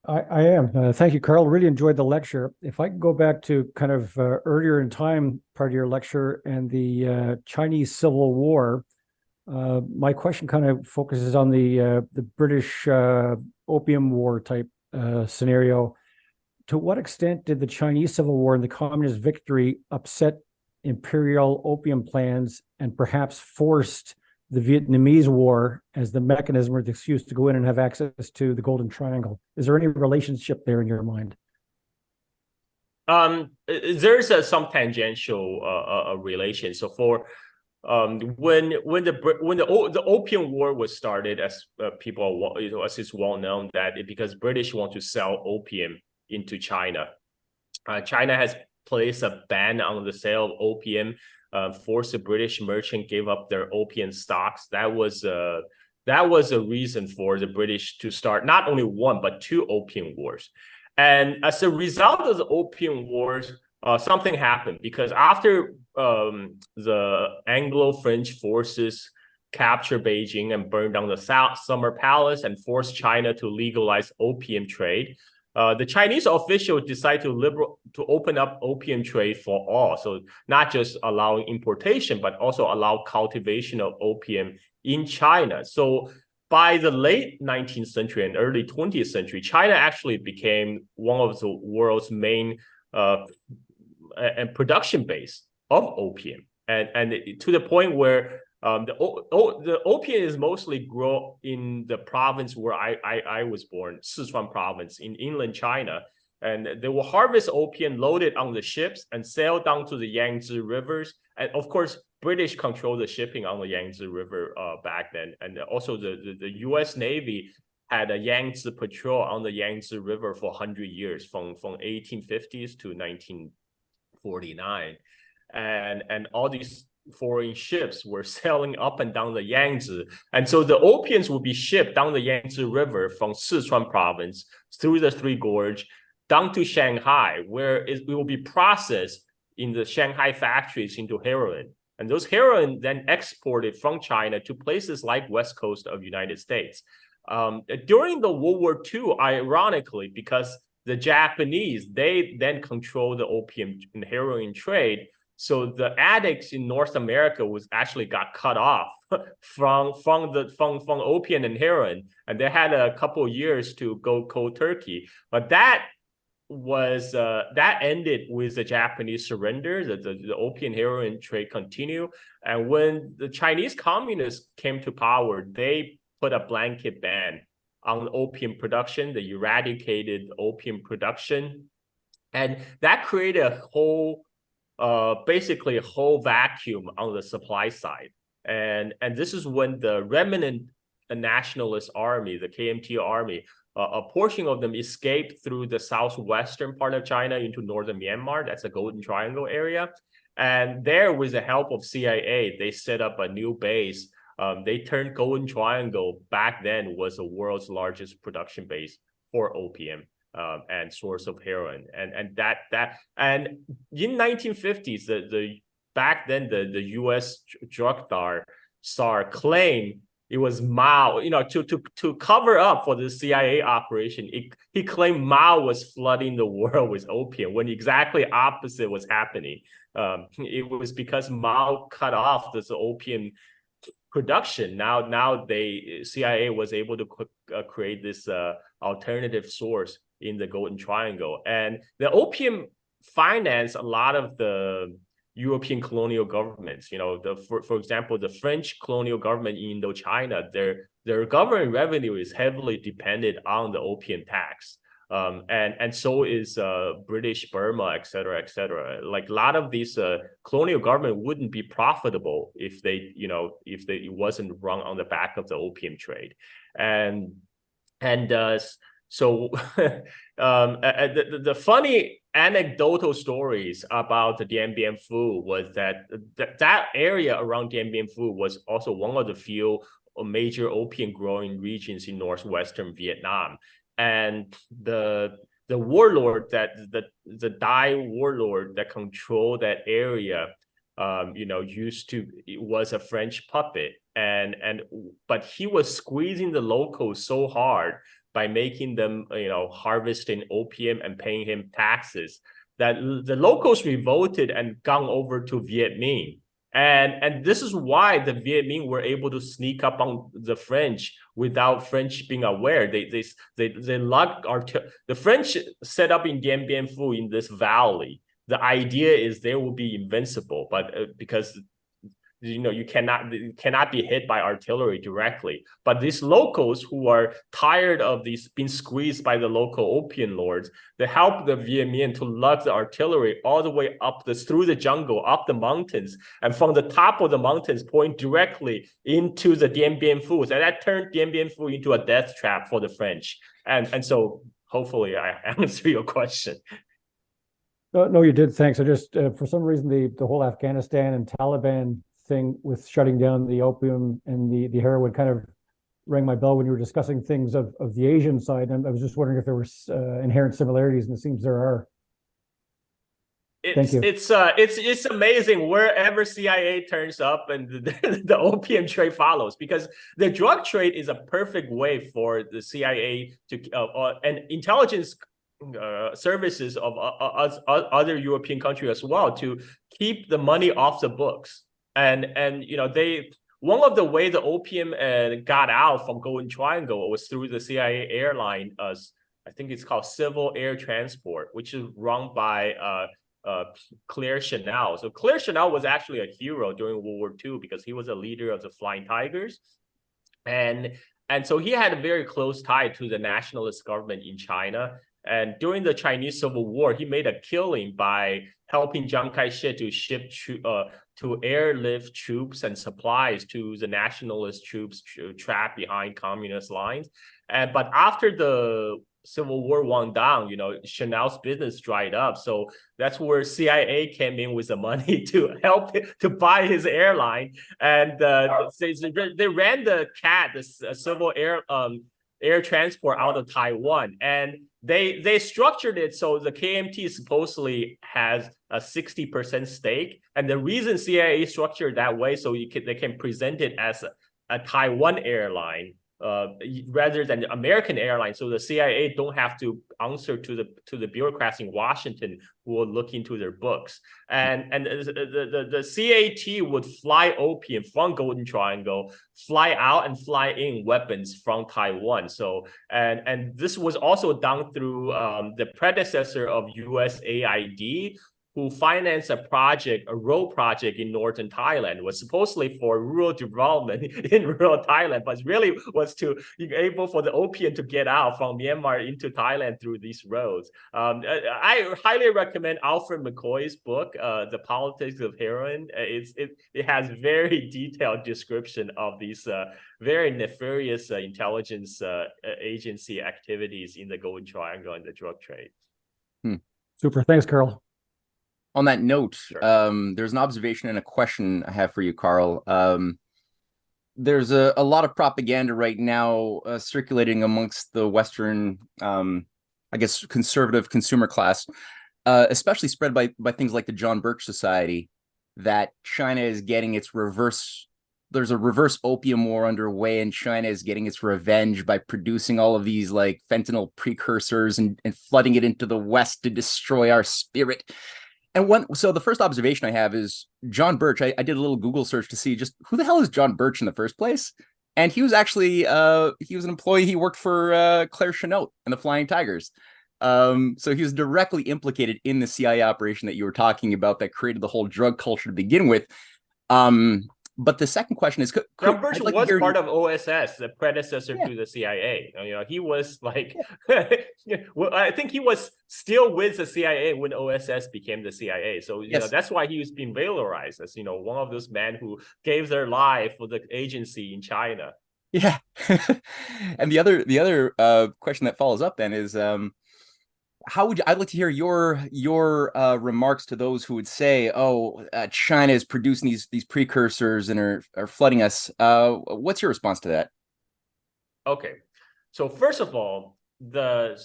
I am. Thank you, Carl. Really enjoyed the lecture. If I can go back to kind of earlier in time, part of your lecture, and the Chinese Civil War, my question kind of focuses on the British Opium War type scenario. To what extent did the Chinese Civil War and the Communist victory upset imperial opium plans and perhaps forced the Vietnamese War as the mechanism or the excuse to go in and have access to the Golden Triangle? Is there any relationship there in your mind? There's some tangential relation. So for when the Opium War was started, as people as it's well known, that because British want to sell opium into China. China has placed a ban on the sale of opium, forced the British merchant give up their opium stocks. That was a reason for the British to start not only one but two opium wars. And as a result of the opium wars, something happened, because after the Anglo-French forces captured Beijing and burned down the Summer Palace and forced China to legalize opium trade, the Chinese officials decided to open up opium trade for all. So not just allowing importation, but also allow cultivation of opium in China. So by the late 19th century and early 20th century, China actually became one of the world's main and production base of opium. And to the point where the opium is mostly grown in the province where I was born, Sichuan province in inland China. And they will harvest opium, load it on the ships, and sail down to the Yangtze rivers. And of course, British control the shipping on the Yangtze River back then. And also the U.S. Navy had a Yangtze patrol on the Yangtze River for 100 years, from 1850s to 1949. And all these foreign ships were sailing up and down the Yangtze. And so the opiums would be shipped down the Yangtze River from Sichuan province through the Three Gorge down to Shanghai, where it will be processed in the Shanghai factories into heroin. And those heroin then exported from China to places like West Coast of United States. During the World War II, ironically, because the Japanese, they then control the opium and heroin trade. So the addicts in North America was actually got cut off from opium and heroin, and they had a couple of years to go cold turkey. But that ended with the Japanese surrender. The opium and heroin trade continued, and when the Chinese communists came to power, they put a blanket ban on opium production. They eradicated opium production, and that created a whole basically a whole vacuum on the supply side. And this is when the remnant nationalist army, the KMT army, a portion of them escaped through the southwestern part of China into northern Myanmar. That's the Golden Triangle area. And there, with the help of CIA, they set up a new base. They turned Golden Triangle, back then was the world's largest production base for opium. And source of heroin, and in 1950s, back then the U.S. drug czar claimed it was Mao, to cover up for the CIA operation. He claimed Mao was flooding the world with opium when exactly opposite was happening. It was because Mao cut off this opium production. Now CIA was able to create this alternative source in the Golden Triangle, and the opium financed a lot of the European colonial governments. For example, the French colonial government in Indochina, their government revenue is heavily dependent on the opium tax. And so is British Burma, et cetera, et cetera. Like a lot of these colonial government wouldn't be profitable if it wasn't run on the back of the opium trade. So the funny anecdotal stories about the Dien Bien Phu was that area around Dien Bien Phu was also one of the few major opium growing regions in northwestern Vietnam. And the warlord the Dai warlord that controlled that area, it was a French puppet, but he was squeezing the locals so hard by making them, harvesting opium and paying him taxes, that the locals revolted and gone over to Viet Minh. And this is why the Viet Minh were able to sneak up on the French without French being aware. They locked the French set up in Dien Bien Phu in this valley. The idea is they will be invincible, but because you cannot be hit by artillery directly. But these locals who are tired of these being squeezed by the local opium lords, they help the Viet Minh to lug the artillery all the way through the jungle, up the mountains, and from the top of the mountains point directly into the Dien Bien Phu. And that turned Dien Bien Phu into a death trap for the French. And so hopefully I answer your question. No, you did. Thanks. I just, for some reason, the whole Afghanistan and Taliban thing with shutting down the opium and the heroin kind of rang my bell when you were discussing things of the Asian side. And I was just wondering if there were inherent similarities, and it seems there are. Thank you. It's amazing wherever CIA turns up and the opium trade follows, because the drug trade is a perfect way for the CIA to and intelligence services of other European countries as well to keep the money off the books. And one of the way the opium got out from Golden Triangle was through the CIA airline, I think it's called Civil Air Transport, which is run by Claire Chanel. So Claire Chanel was actually a hero during World War II because he was a leader of the Flying Tigers, and so he had a very close tie to the nationalist government in China. And during the Chinese Civil War, he made a killing by helping Chiang Kai-shek to ship to airlift troops and supplies to the nationalist troops trapped behind communist lines. But after the Civil War wound down, Chanel's business dried up. So that's where CIA came in with the money to help to buy his airline. And they ran the Civil Air Transport out of Taiwan. And they structured it so the KMT supposedly has a 60% stake. And the reason CIA structured that way so they can present it as a Taiwan airline rather than the American airline, so the CIA don't have to answer to the bureaucrats in Washington who will look into their books. And the CAT would fly opium from Golden Triangle, fly out and fly in weapons from Taiwan. So and this was also done through the predecessor of USAID, who financed a road project in northern Thailand. It was supposedly for rural development in rural Thailand, but really was to be able for the opium to get out from Myanmar into Thailand through these roads. I highly recommend Alfred McCoy's book, The Politics of Heroin. It has very detailed description of these very nefarious intelligence agency activities in the Golden Triangle and the drug trade. Super. Thanks, Carl. On that note, Sure. There's an observation and a question I have for you, Carl. There's a lot of propaganda right now circulating amongst the Western, I guess, conservative consumer class, especially spread by things like the John Birch Society, that China is getting its reverse there's a reverse opium war underway, and China is getting its revenge by producing all of these like fentanyl precursors and flooding it into the West to destroy our spirit. And so the first observation I have is John Birch. I did a little Google search to see just who the hell is John Birch in the first place. And he was actually he was an employee. He worked for Claire Chennault and the Flying Tigers. So he was directly implicated in the CIA operation that you were talking about that created the whole drug culture to begin with. But the second question is, John Birch was part of OSS, the predecessor to the CIA. He was like, I think he was still with the CIA when OSS became the CIA. So that's why he was being valorized as one of those men who gave their life for the agency in China. Yeah, and the other question that follows up then is, how would you? I'd like to hear your remarks to those who would say, "Oh, China is producing these precursors and are flooding us." What's your response to that? Okay, so first of all, the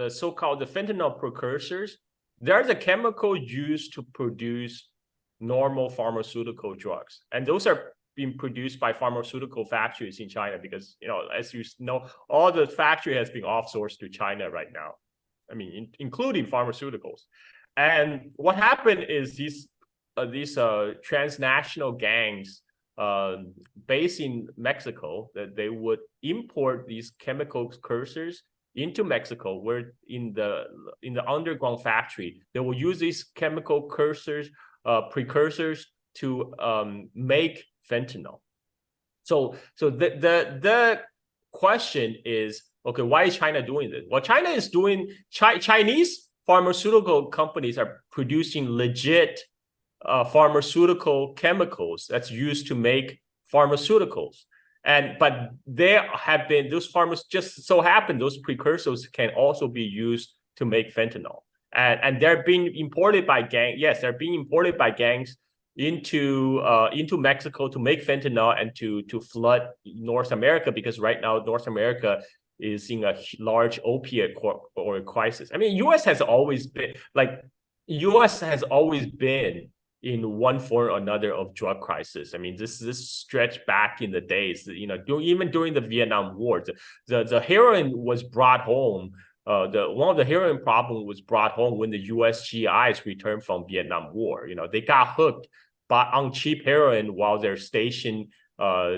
so-called the fentanyl precursors, they're the chemical used to produce normal pharmaceutical drugs, and those are being produced by pharmaceutical factories in China because as you know, all the factory has been offsourced to China right now. I mean, including pharmaceuticals. And what happened is these transnational gangs based in Mexico, that they would import these chemical precursors into Mexico, where in the underground factory, they will use these chemical precursors to make fentanyl. So the question is, okay, why is China doing this? Well, China is doing Chinese pharmaceutical companies are producing legit pharmaceutical chemicals that's used to make pharmaceuticals. But there have been those just so happen those precursors can also be used to make fentanyl. And they're being imported by gangs. Yes, they're being imported by gangs into Mexico to make fentanyl and to flood North America, because right now North America is in a large opiate crisis. I mean, U.S. has always been in one form or another of drug crisis. I mean, this stretched back in the days, even during the Vietnam War, the heroin was brought home. One of the heroin problem was brought home when the U.S. GIs returned from Vietnam War. They got hooked on cheap heroin while they're stationed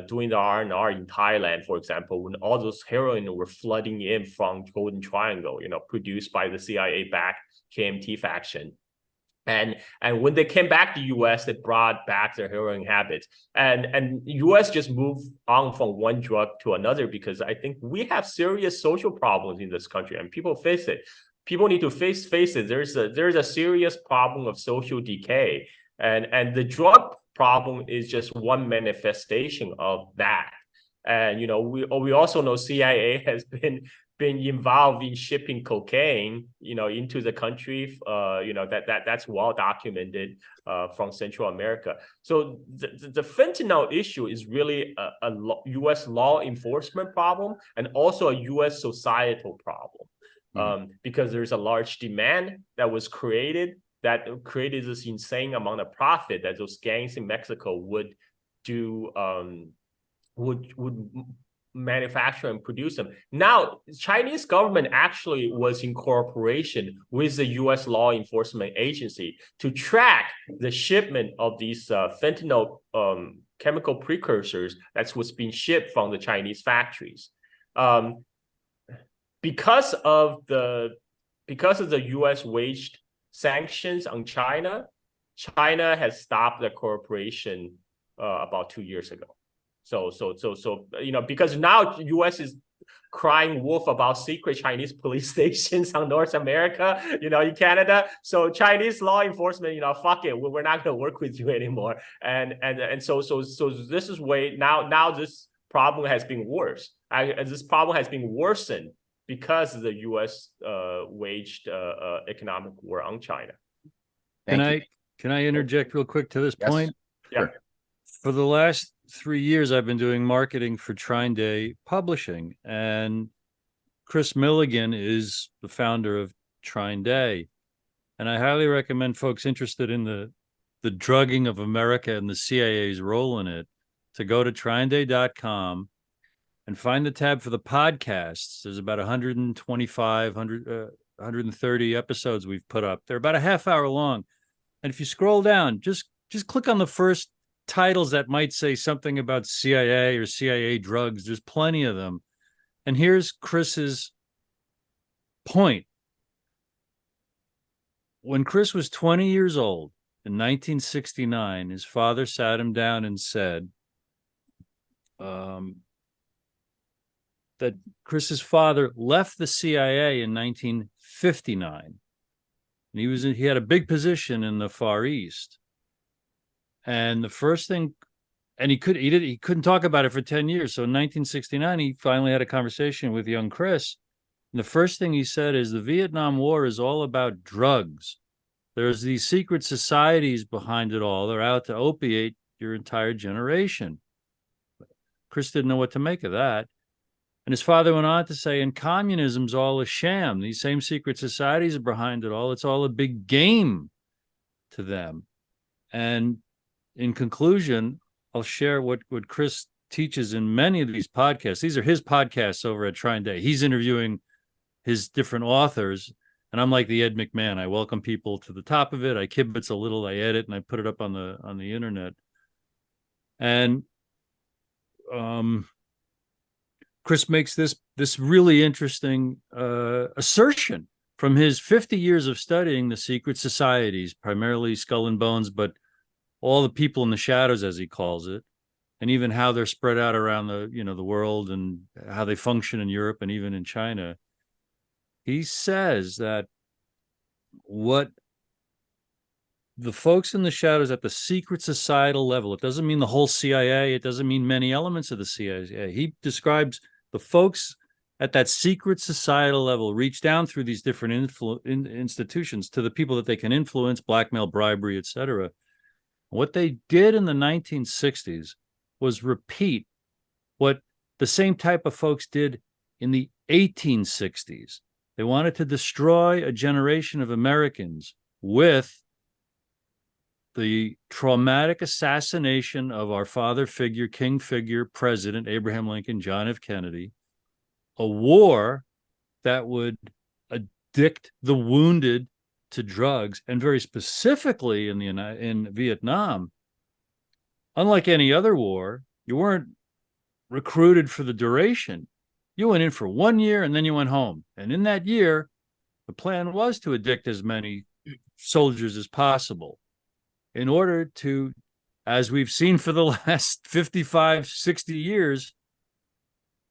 doing the R&R in Thailand, for example, when all those heroin were flooding in from Golden Triangle, produced by the CIA-backed KMT faction. And when they came back to U.S., they brought back their heroin habits. And U.S. just moved on from one drug to another because I think we have serious social problems in this country, and people face it. People need to face it. There's a serious problem of social decay, and the drug problem is just one manifestation of that. And we also know CIA has been involved in shipping cocaine into the country. That's well documented from Central America. So the fentanyl issue is really a U.S. law enforcement problem and also a U.S. societal problem, because there's a large demand that was created this insane amount of profit that those gangs in Mexico would do, would manufacture and produce them. Now, the Chinese government actually was in cooperation with the U.S. law enforcement agency to track the shipment of these fentanyl chemical precursors that's what's being shipped from the Chinese factories. Because of the U.S. waged sanctions on China has stopped the cooperation about 2 years ago. So because now U.S. is crying wolf about secret Chinese police stations on North America, in Canada. So Chinese law enforcement, fuck it, we're not going to work with you anymore. And so this is now this problem has been worse. This problem has been worsened because the U.S. waged economic war on China. Can I interject real quick to this point? Yeah. Sure. For the last 3 years, I've been doing marketing for Trine Day Publishing, and Chris Milligan is the founder of Trine Day. And I highly recommend folks interested in the drugging of America and the CIA's role in it to go to tryandday.com and find the tab for the podcasts. There's about 130 episodes we've put up. They're about a half hour long. And if you scroll down, just click on the first titles that might say something about CIA or CIA drugs. There's plenty of them. And here's Chris's point. When Chris was 20 years old in 1969, his father sat him down and said that Chris's father left the CIA in 1959. And he had a big position in the Far East. And the first thing, and he couldn't talk about it for 10 years. So in 1969, he finally had a conversation with young Chris. And the first thing he said is the Vietnam War is all about drugs. There's these secret societies behind it all. They're out to opiate your entire generation. Chris didn't know what to make of that. And his father went on to say, and communism's all a sham. These same secret societies are behind it all. It's all a big game to them. And in conclusion, I'll share what Chris teaches in many of these podcasts. These are his podcasts over at Try and Day. He's interviewing his different authors, and I'm like the Ed McMahon. I welcome people to the top of it. I kibitz a little, I edit, and I put it up on the internet. And Chris makes this really interesting assertion from his 50 years of studying the secret societies, primarily Skull and Bones, but all the people in the shadows, as he calls it, and even how they're spread out around the world and how they function in Europe and even in China. He says that what the folks in the shadows at the secret societal level, it doesn't mean the whole CIA, it doesn't mean many elements of the CIA. He describes the folks at that secret societal level reach down through these different institutions to the people that they can influence, blackmail, bribery, etc. What they did in the 1960s was repeat what the same type of folks did in the 1860s. They wanted to destroy a generation of Americans with the traumatic assassination of our father figure, king figure, president, Abraham Lincoln, John F. Kennedy, a war that would addict the wounded to drugs, and very specifically in Vietnam, unlike any other war, you weren't recruited for the duration. You went in for 1 year and then you went home. And in that year, the plan was to addict as many soldiers as possible in order to, as we've seen for the last 55, 60 years,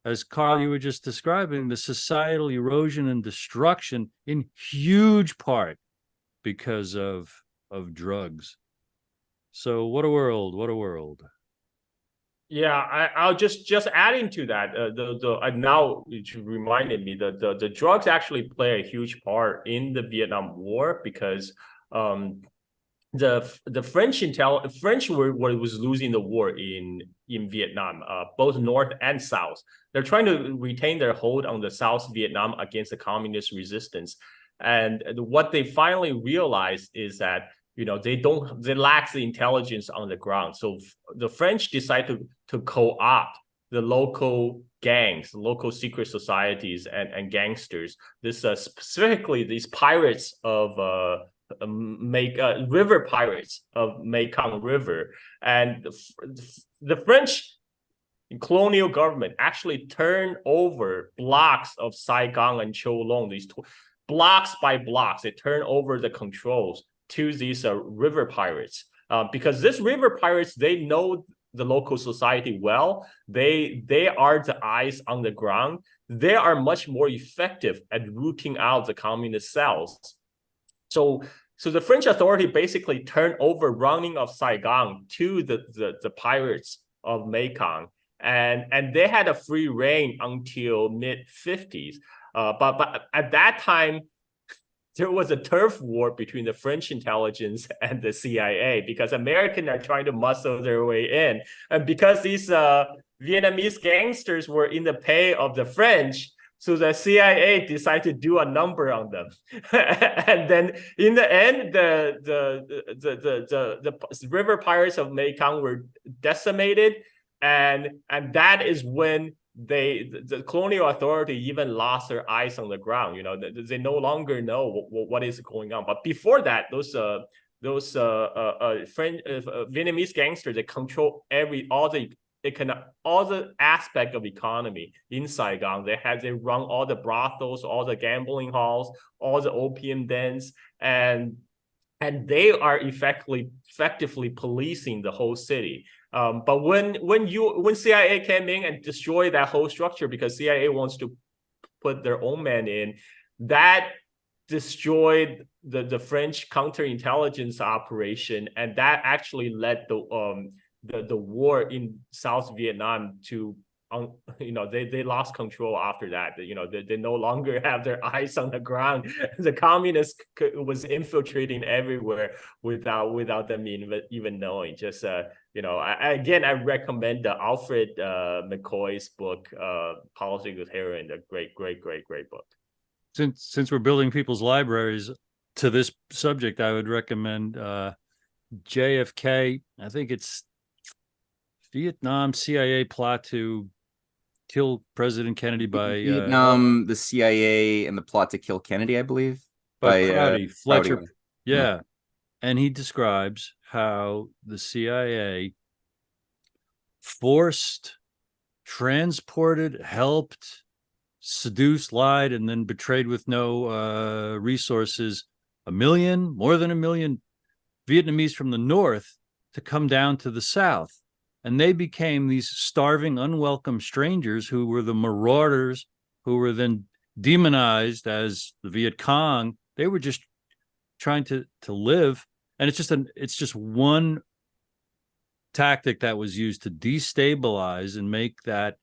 as Carl, you were just describing, the societal erosion and destruction in huge part because of drugs. So what a world, what a world. Yeah, I'll just adding to that. Now it reminded me that the drugs actually play a huge part in the Vietnam War because the French was losing the war in Vietnam, both North and South. They're trying to retain their hold on the South Vietnam against the communist resistance. And what they finally realized is that, they lack the intelligence on the ground. So the French decided to co-opt the local gangs, local secret societies and gangsters. This specifically these pirates of river pirates of Mekong River. And the French colonial government actually turned over blocks of Saigon and Cho Long, these blocks by blocks. They turn over the controls to these river pirates, because these river pirates, they know the local society well. They are the eyes on the ground. They are much more effective at rooting out the communist cells. So the French authority basically turned over running of Saigon to the pirates of Mekong, and they had a free reign until mid-50s. But at that time, there was a turf war between the French intelligence and the CIA because Americans are trying to muscle their way in. And because these Vietnamese gangsters were in the pay of the French, so the CIA decided to do a number on them. And then in the end, the river pirates of Mekong were decimated. and that is when the colonial authority even lost their eyes on the ground. You know, they no longer know what is going on. But before that, those French Vietnamese gangsters, they control all the aspect of economy in Saigon. They run all the brothels, all the gambling halls, all the opium dens, and they are effectively policing the whole city. But when CIA came in and destroyed that whole structure because CIA wants to put their own men in, that destroyed the French counterintelligence operation, and that actually led the war in South Vietnam to they lost control after that. They no longer have their eyes on the ground. The communists was infiltrating everywhere without them even knowing. Just I recommend the Alfred McCoy's book, Politics with Heroin, a great book. Since we're building people's libraries to this subject, I would recommend JFK. I think it's Vietnam CIA plot to kill President Kennedy by Vietnam, the CIA, and the plot to kill Kennedy, I believe. By Prouty, Fletcher. Prouty. Yeah. And he describes how the CIA forced, transported, helped, seduced, lied, and then betrayed with no resources more than a million Vietnamese from the north to come down to the south. And they became these starving, unwelcome strangers who were the marauders, who were then demonized as the Viet Cong. They were just trying to live. And it's just one tactic that was used to destabilize and make that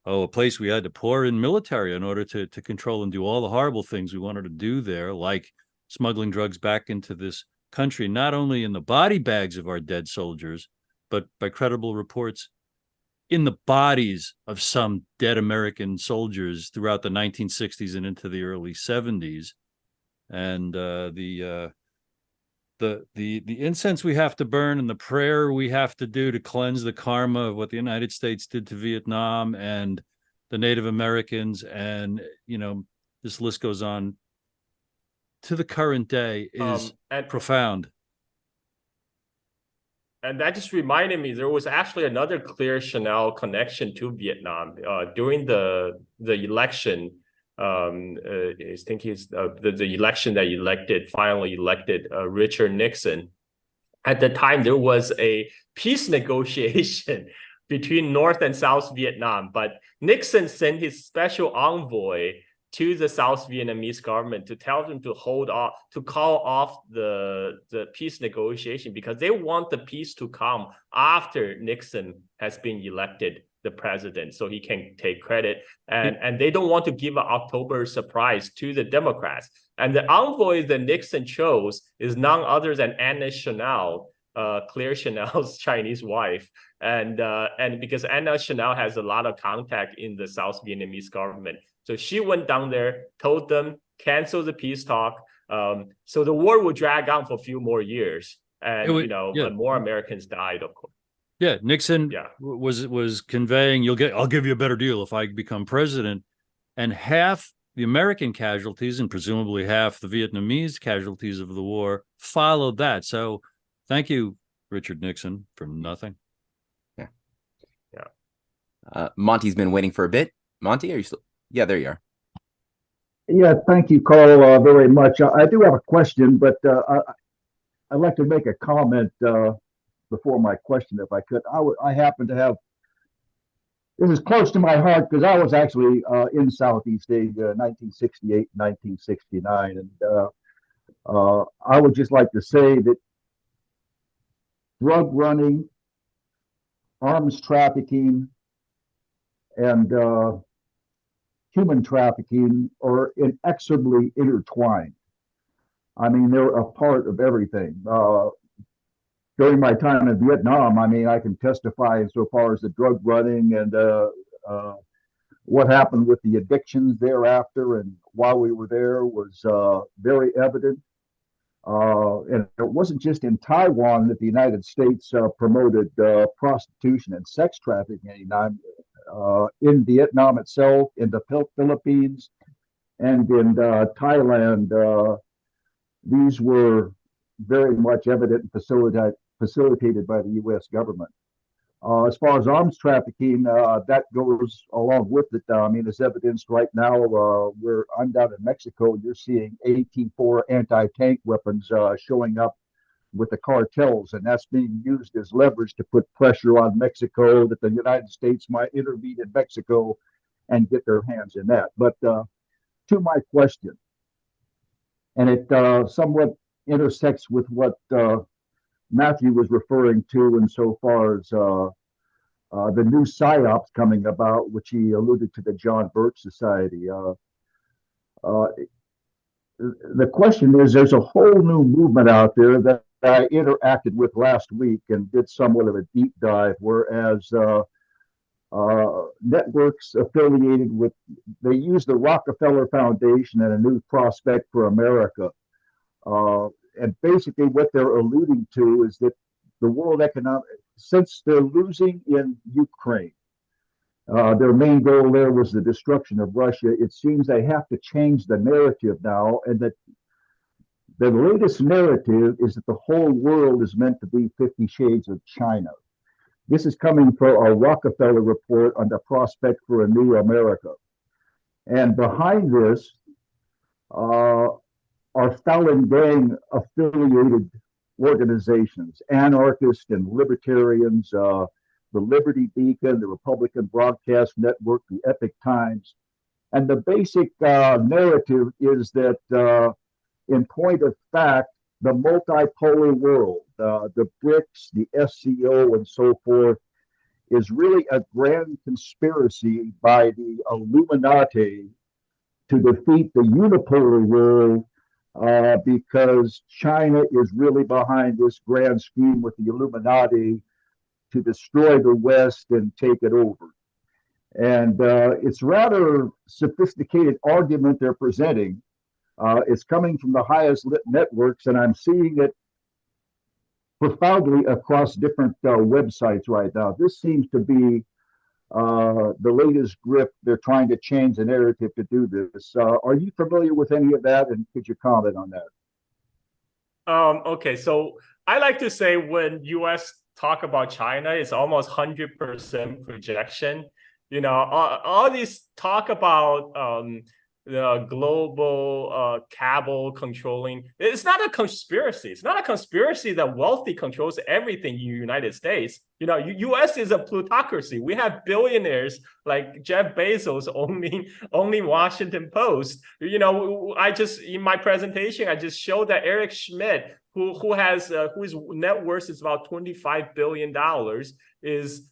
a place we had to pour in military in order to control and do all the horrible things we wanted to do there, like smuggling drugs back into this country, not only in the body bags of our dead soldiers, but by credible reports, in the bodies of some dead American soldiers throughout the 1960s and into the early 70s. And the incense we have to burn and the prayer we have to do to cleanse the karma of what the United States did to Vietnam and the Native Americans, and this list goes on to the current day, is profound. And that just reminded me, there was actually another clear Chanel connection to Vietnam during the election. I think it's the election that finally elected Richard Nixon. At the time, there was a peace negotiation between North and South Vietnam, but Nixon sent his special envoy to the South Vietnamese government to tell them to hold off, to call off the peace negotiation, because they want the peace to come after Nixon has been elected the president, so he can take credit, and they don't want to give an October surprise to the Democrats. And the envoy that Nixon chose is none other than Anna Chanel, Claire Chanel's Chinese wife, and because Anna Chanel has a lot of contact in the South Vietnamese government. So she went down there, told them, cancel the peace talk. So the war will drag on for a few more years. And, and more Americans died, of course. Yeah, Nixon was conveying, I'll give you a better deal if I become president. And half the American casualties and presumably half the Vietnamese casualties of the war followed that. So thank you, Richard Nixon, for nothing. Yeah. Monty's been waiting for a bit. Monty, are you still? Yeah, there you are. Yeah, thank you, Carl, very much. I do have a question, but I'd like to make a comment before my question, if I could. I happen to have, this is close to my heart because I was actually in Southeast Asia, 1968, 1969, and I would just like to say that drug running, arms trafficking, and human trafficking are inexorably intertwined. I mean, they're a part of everything. During my time in Vietnam, I mean, I can testify insofar as the drug running and what happened with the addictions thereafter and while we were there was very evident. And it wasn't just in Taiwan that the United States promoted prostitution and sex trafficking. In Vietnam itself, in the Philippines, and in Thailand, these were very much evident and facilitated by the U.S. government. As far as arms trafficking, that goes along with it. I mean, as evidenced right now, where I'm down in Mexico, you're seeing 18-4 anti-tank weapons showing up with the cartels, and that's being used as leverage to put pressure on Mexico that the United States might intervene in Mexico and get their hands in that. But to my question, and it somewhat intersects with what Matthew was referring to insofar as the new psyops coming about, which he alluded to the John Birch Society. The question is, there's a whole new movement out there that I interacted with last week and did somewhat of a deep dive, whereas networks affiliated with, they use the Rockefeller Foundation and a New Prospect for America. And basically what they're alluding to is that the world economic, since they're losing in Ukraine, their main goal there was the destruction of Russia. It seems they have to change the narrative now, and that the latest narrative is that the whole world is meant to be 50 Shades of China. This is coming from a Rockefeller report on the prospect for a new America. And behind this are Falun Gang affiliated organizations, anarchists and libertarians, the Liberty Beacon, the Republican Broadcast Network, the Epoch Times. And the basic narrative is that, in point of fact, the multipolar world, the BRICS, the SCO, and so forth, is really a grand conspiracy by the Illuminati to defeat the unipolar world, because China is really behind this grand scheme with the Illuminati to destroy the West and take it over. And it's rather sophisticated argument they're presenting. It's coming from the highest lit networks, and I'm seeing it profoundly across different websites right now. This seems to be the latest grip. They're trying to change the narrative to do this. Are you familiar with any of that, and could you comment on that? Okay, so I like to say when U.S. talk about China, it's almost 100% projection. You know, all these talk about the global cabal controlling. It's not a conspiracy. It's not a conspiracy that wealthy controls everything in the United States. You know, U.S. is a plutocracy. We have billionaires like Jeff Bezos owning Washington Post. You know, in my presentation, I just showed that Eric Schmidt, whose net worth is about $25 billion, is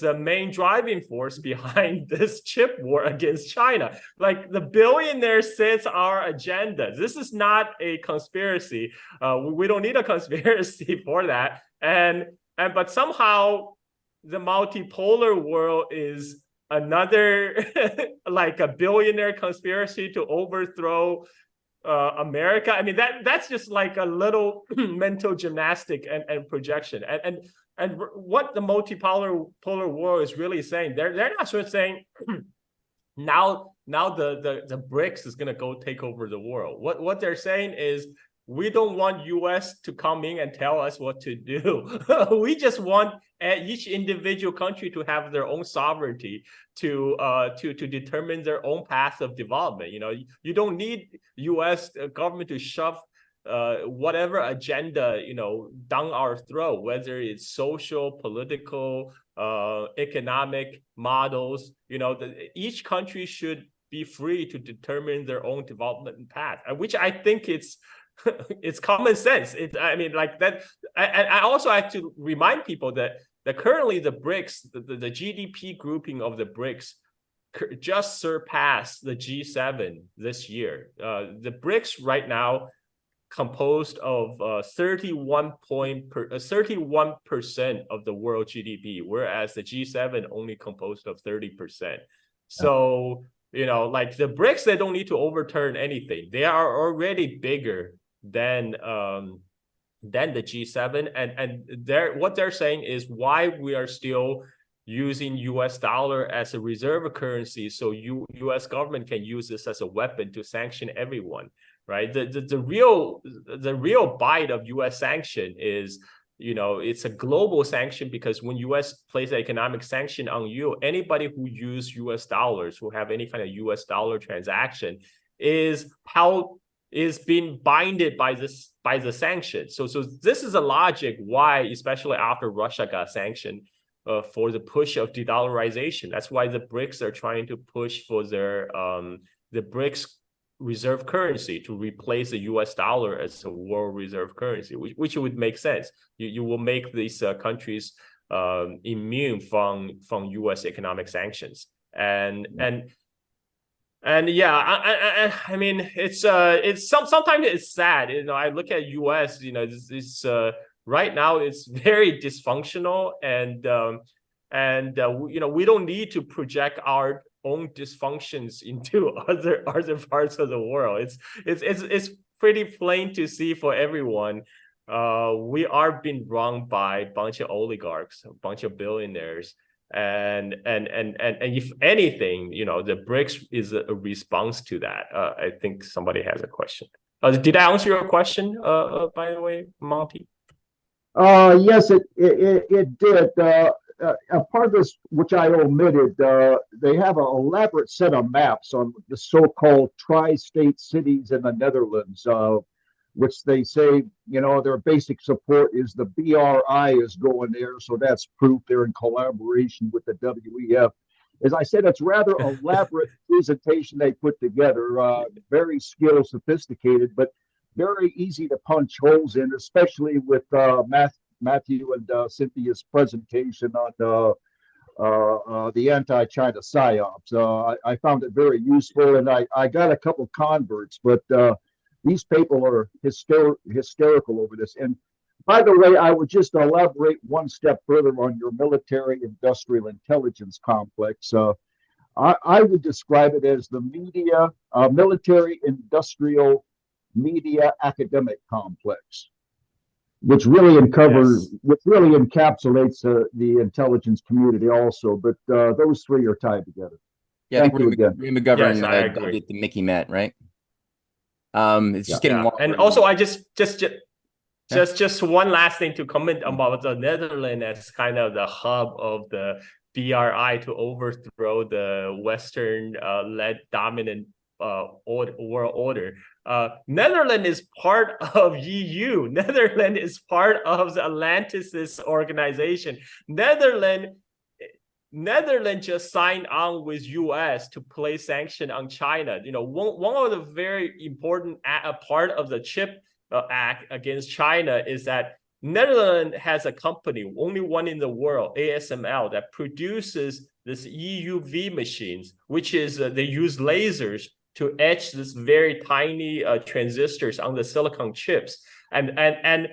the main driving force behind this chip war against China. Like, the billionaire sets our agenda. This is not a conspiracy. We don't need a conspiracy for that. But somehow the multipolar world is another like a billionaire conspiracy to overthrow America. I mean, that's just like a little mental gymnastic and projection. And what the multipolar world is really saying, they're not sort of saying now the BRICS is going to go take over the world. What they're saying is, we don't want U.S. to come in and tell us what to do. We just want each individual country to have their own sovereignty to determine their own path of development. You know, you don't need U.S. government to shove whatever agenda, you know, down our throat, whether it's social, political, economic models. You know, each country should be free to determine their own development path, which I think it's common sense. I mean, like that. And I also have to remind people that currently the BRICS, the GDP grouping of the BRICS, just surpassed the G7 this year. The BRICS right now composed of 31% of the world GDP, whereas the G7 only composed of 30%. So, you know, like the BRICS, they don't need to overturn anything. They are already bigger than the G7. And what they're saying is why we are still using US dollar as a reserve currency, so US government can use this as a weapon to sanction everyone, right? The real bite of US sanction is, it's a global sanction, because when US places economic sanction on you, anybody who use US dollars, who have any kind of US dollar transaction, is being binded by the sanction. So this is a logic why, especially after Russia got sanctioned, for the push of de-dollarization. That's why the BRICS are trying to push for their the BRICS reserve currency to replace the US dollar as a world reserve currency, which would make sense. You will make these countries immune from US economic sanctions. And yeah, I mean, it's sometimes it's sad. I look at US, it's right now it's very dysfunctional, and we don't need to project our own dysfunctions into other parts of the world. It's pretty plain to see for everyone. We are being run by a bunch of oligarchs, a bunch of billionaires. And if anything, the BRICS is a response to that. I think somebody has a question. Did I answer your question, by the way, Monty? Yes, it did. A part of this, which I omitted, they have an elaborate set of maps on the so-called tri-state cities in the Netherlands, which they say, their basic support is the BRI is going there. So that's proof they're in collaboration with the WEF. As I said, it's rather elaborate presentation they put together, very skilled, sophisticated, but very easy to punch holes in, especially with Matthew and Cynthia's presentation on the anti-China psyops. I found it very useful, and I got a couple converts, but these people are hysterical over this. And by the way, I would just elaborate one step further on your military-industrial intelligence complex. I would describe it as the military-industrial media academic complex, which really encapsulates the intelligence community also. But those three are tied together. Yeah, Thank you again. Ray McGovern, Yes, I agree. the Mickey Met, right? It's just getting longer. And also, I just one last thing to comment about the Netherlands as kind of the hub of the BRI to overthrow the Western led dominant world order. Netherlands is part of EU. Netherlands is part of the Atlanticist organization. Netherlands just signed on with US to place sanction on China. One of the very important part of the CHIP Act against China is that Netherlands has a company, only one in the world, ASML, that produces this EUV machines, which is they use lasers to etch this very tiny transistors on the silicon chips. And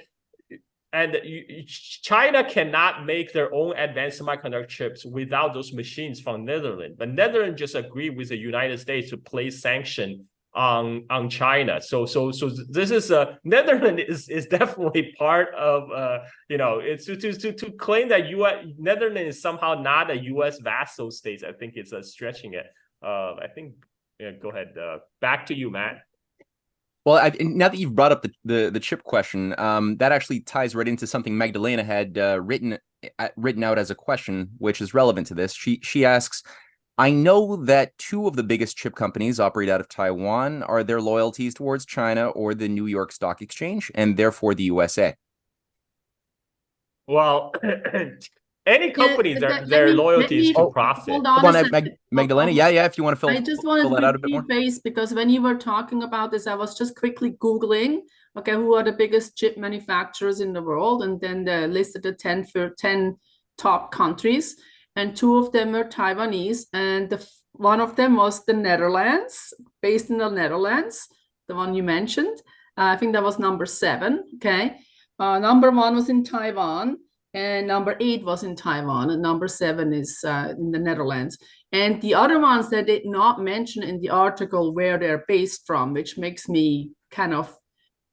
China cannot make their own advanced semiconductor chips without those machines from Netherlands. But Netherlands just agreed with the United States to place sanction on China. So this is Netherlands is definitely part of it's to claim that Netherlands is somehow not a US vassal state. I think it's stretching it. I think. Yeah, go ahead. Back to you, Matt. Well, now that you've brought up the chip question, that actually ties right into something Magdalena had written out as a question, which is relevant to this. She asks, I know that two of the biggest chip companies operate out of Taiwan. Are their loyalties towards China or the New York Stock Exchange, and therefore the USA? Well, any company, their loyalties to profit. Hold on, Magdalena. Yeah. If you want to fill, I just want fill that out a to bit more. base, because when you were talking about this, I was just quickly Googling, okay, who are the biggest chip manufacturers in the world, and then they listed the 10 top countries, and two of them are Taiwanese, and one of them was the Netherlands, based in the Netherlands, the one you mentioned. I think that was number 7. Okay, number 1 was in Taiwan. And number 8 was in Taiwan, and number 7 is in the Netherlands. And the other ones that did not mention in the article where they're based from, which makes me kind of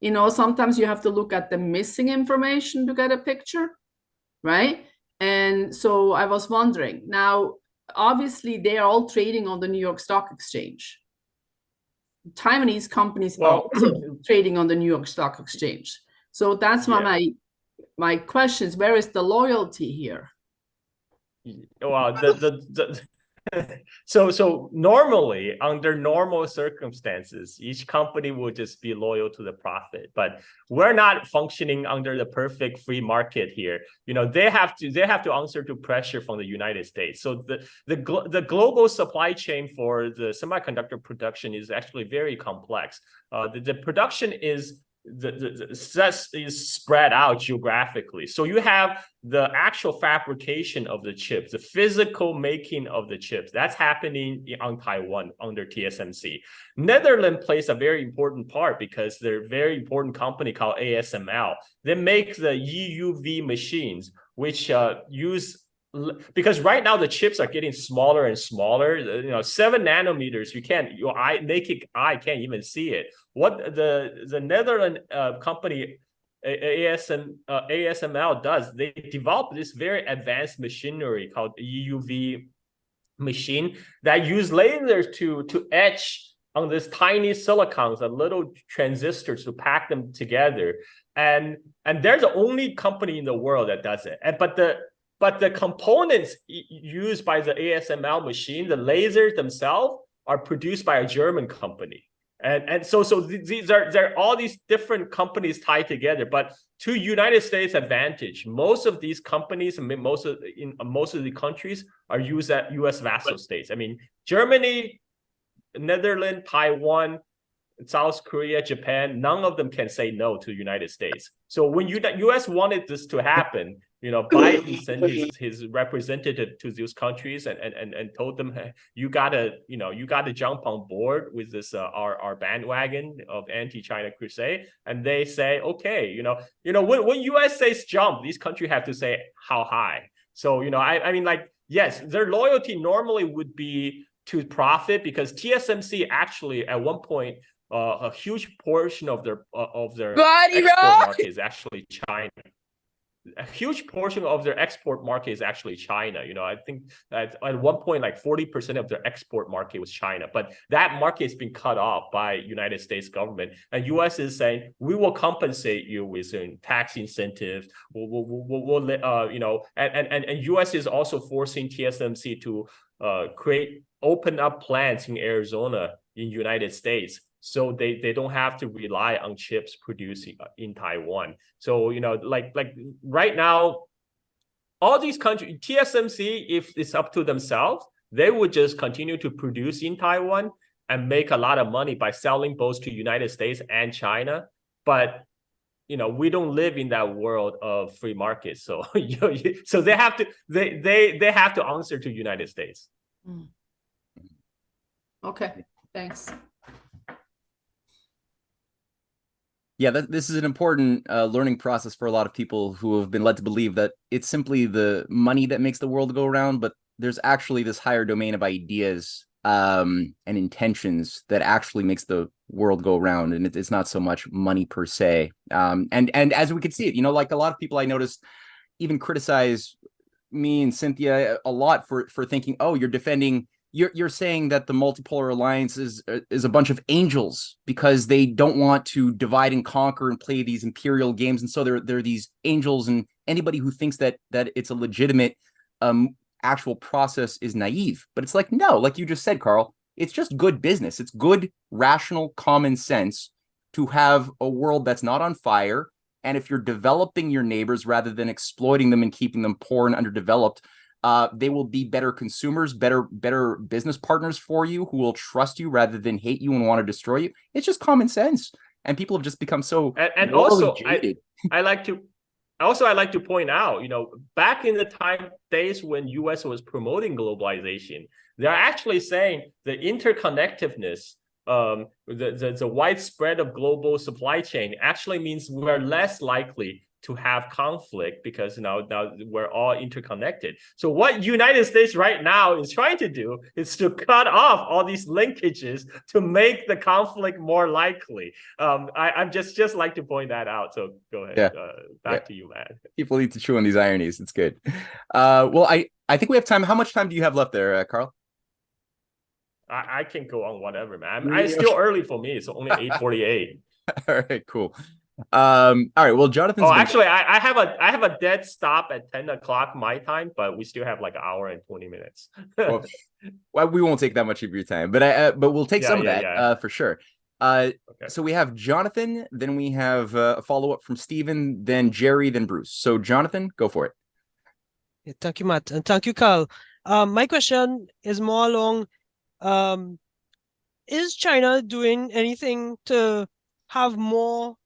You know, sometimes you have to look at the missing information to get a picture, right? And so I was wondering, now, obviously, they are all trading on the New York Stock Exchange. Taiwanese companies are also trading on the New York Stock Exchange. So that's why my question is, where is the loyalty here? Well, so normally, under normal circumstances, each company will just be loyal to the profit. But we're not functioning under the perfect free market here. You know, they have to answer to pressure from the United States. So the global supply chain for the semiconductor production is actually very complex. The production is is spread out geographically. So you have the actual fabrication of the chips, the physical making of the chips. That's happening on Taiwan under TSMC. Netherlands plays a very important part because they're a very important company called ASML. They make the EUV machines, which because right now the chips are getting smaller and smaller. You know, 7 nanometers, your naked eye can't even see it. What the Netherlands company ASML does, they develop this very advanced machinery called EUV machine that use lasers to etch on this tiny silicons, the little transistors, to pack them together. And they're the only company in the world that does it. But the components used by the ASML machine, the lasers themselves, are produced by a German company. And so these are all these different companies tied together. But to United States advantage, most of these companies and most of the countries are used at U.S. vassal states. I mean, Germany, Netherlands, Taiwan, South Korea, Japan, none of them can say no to the United States. So when U.S. wanted this to happen, you know, Biden sent his representative to those countries and told them, hey, you gotta jump on board with this our bandwagon of anti-China crusade. And they say, okay, when U.S. says jump, these countries have to say how high. So I mean, like, yes, their loyalty normally would be to profit, because TSMC actually at one point a huge portion of their export market is actually China. A huge portion of their export market is actually China. I think that at one point, like 40% of their export market was China, but that market has been cut off by United States government. And US is saying, we will compensate you with tax incentives. And US is also forcing TSMC to open up plants in Arizona in United States, so they don't have to rely on chips producing in Taiwan. So, like right now, all these countries, TSMC, if it's up to themselves, they would just continue to produce in Taiwan and make a lot of money by selling both to United States and China. But, we don't live in that world of free market. So, so they have to answer to United States. Okay, thanks. Yeah, this is an important learning process for a lot of people who have been led to believe that it's simply the money that makes the world go around, but there's actually this higher domain of ideas and intentions that actually makes the world go around, and it's not so much money per se. And as we could see it, like a lot of people I noticed even criticize me and Cynthia a lot for thinking, oh, you're saying that the multipolar alliance is a bunch of angels because they don't want to divide and conquer and play these imperial games, and so they're these angels, and anybody who thinks that it's a legitimate actual process is naive. But it's like, no, like you just said, Carl, it's just good business. It's good, rational, common sense to have a world that's not on fire, and if you're developing your neighbors rather than exploiting them and keeping them poor and underdeveloped, they will be better consumers, better business partners for you, who will trust you rather than hate you and want to destroy you. It's just common sense, and people have just become so. And also, I like to point out, back in the days when U.S. was promoting globalization, they're actually saying the interconnectedness, the widespread of global supply chain actually means we're less likely to have conflict because now we're all interconnected. So what United States right now is trying to do is to cut off all these linkages to make the conflict more likely. I'm just like to point that out. So go ahead. Yeah. Back to you, man. People need to chew on these ironies. It's good. Well, I think we have time. How much time do you have left there, Carl? I can go on whatever, man. It's still early for me. It's only 8:48. All right, cool. All right. Well, Jonathan's actually, I have a dead stop at 10 o'clock my time, but we still have like an hour and 20 minutes. Well, we won't take that much of your time, but we'll take some of that for sure. Okay. So we have Jonathan, then we have a follow-up from Stephen, then Jerry, then Bruce. So Jonathan, go for it. Yeah, thank you, Matt, and thank you, Carl. My question is more along, is China doing anything to have more,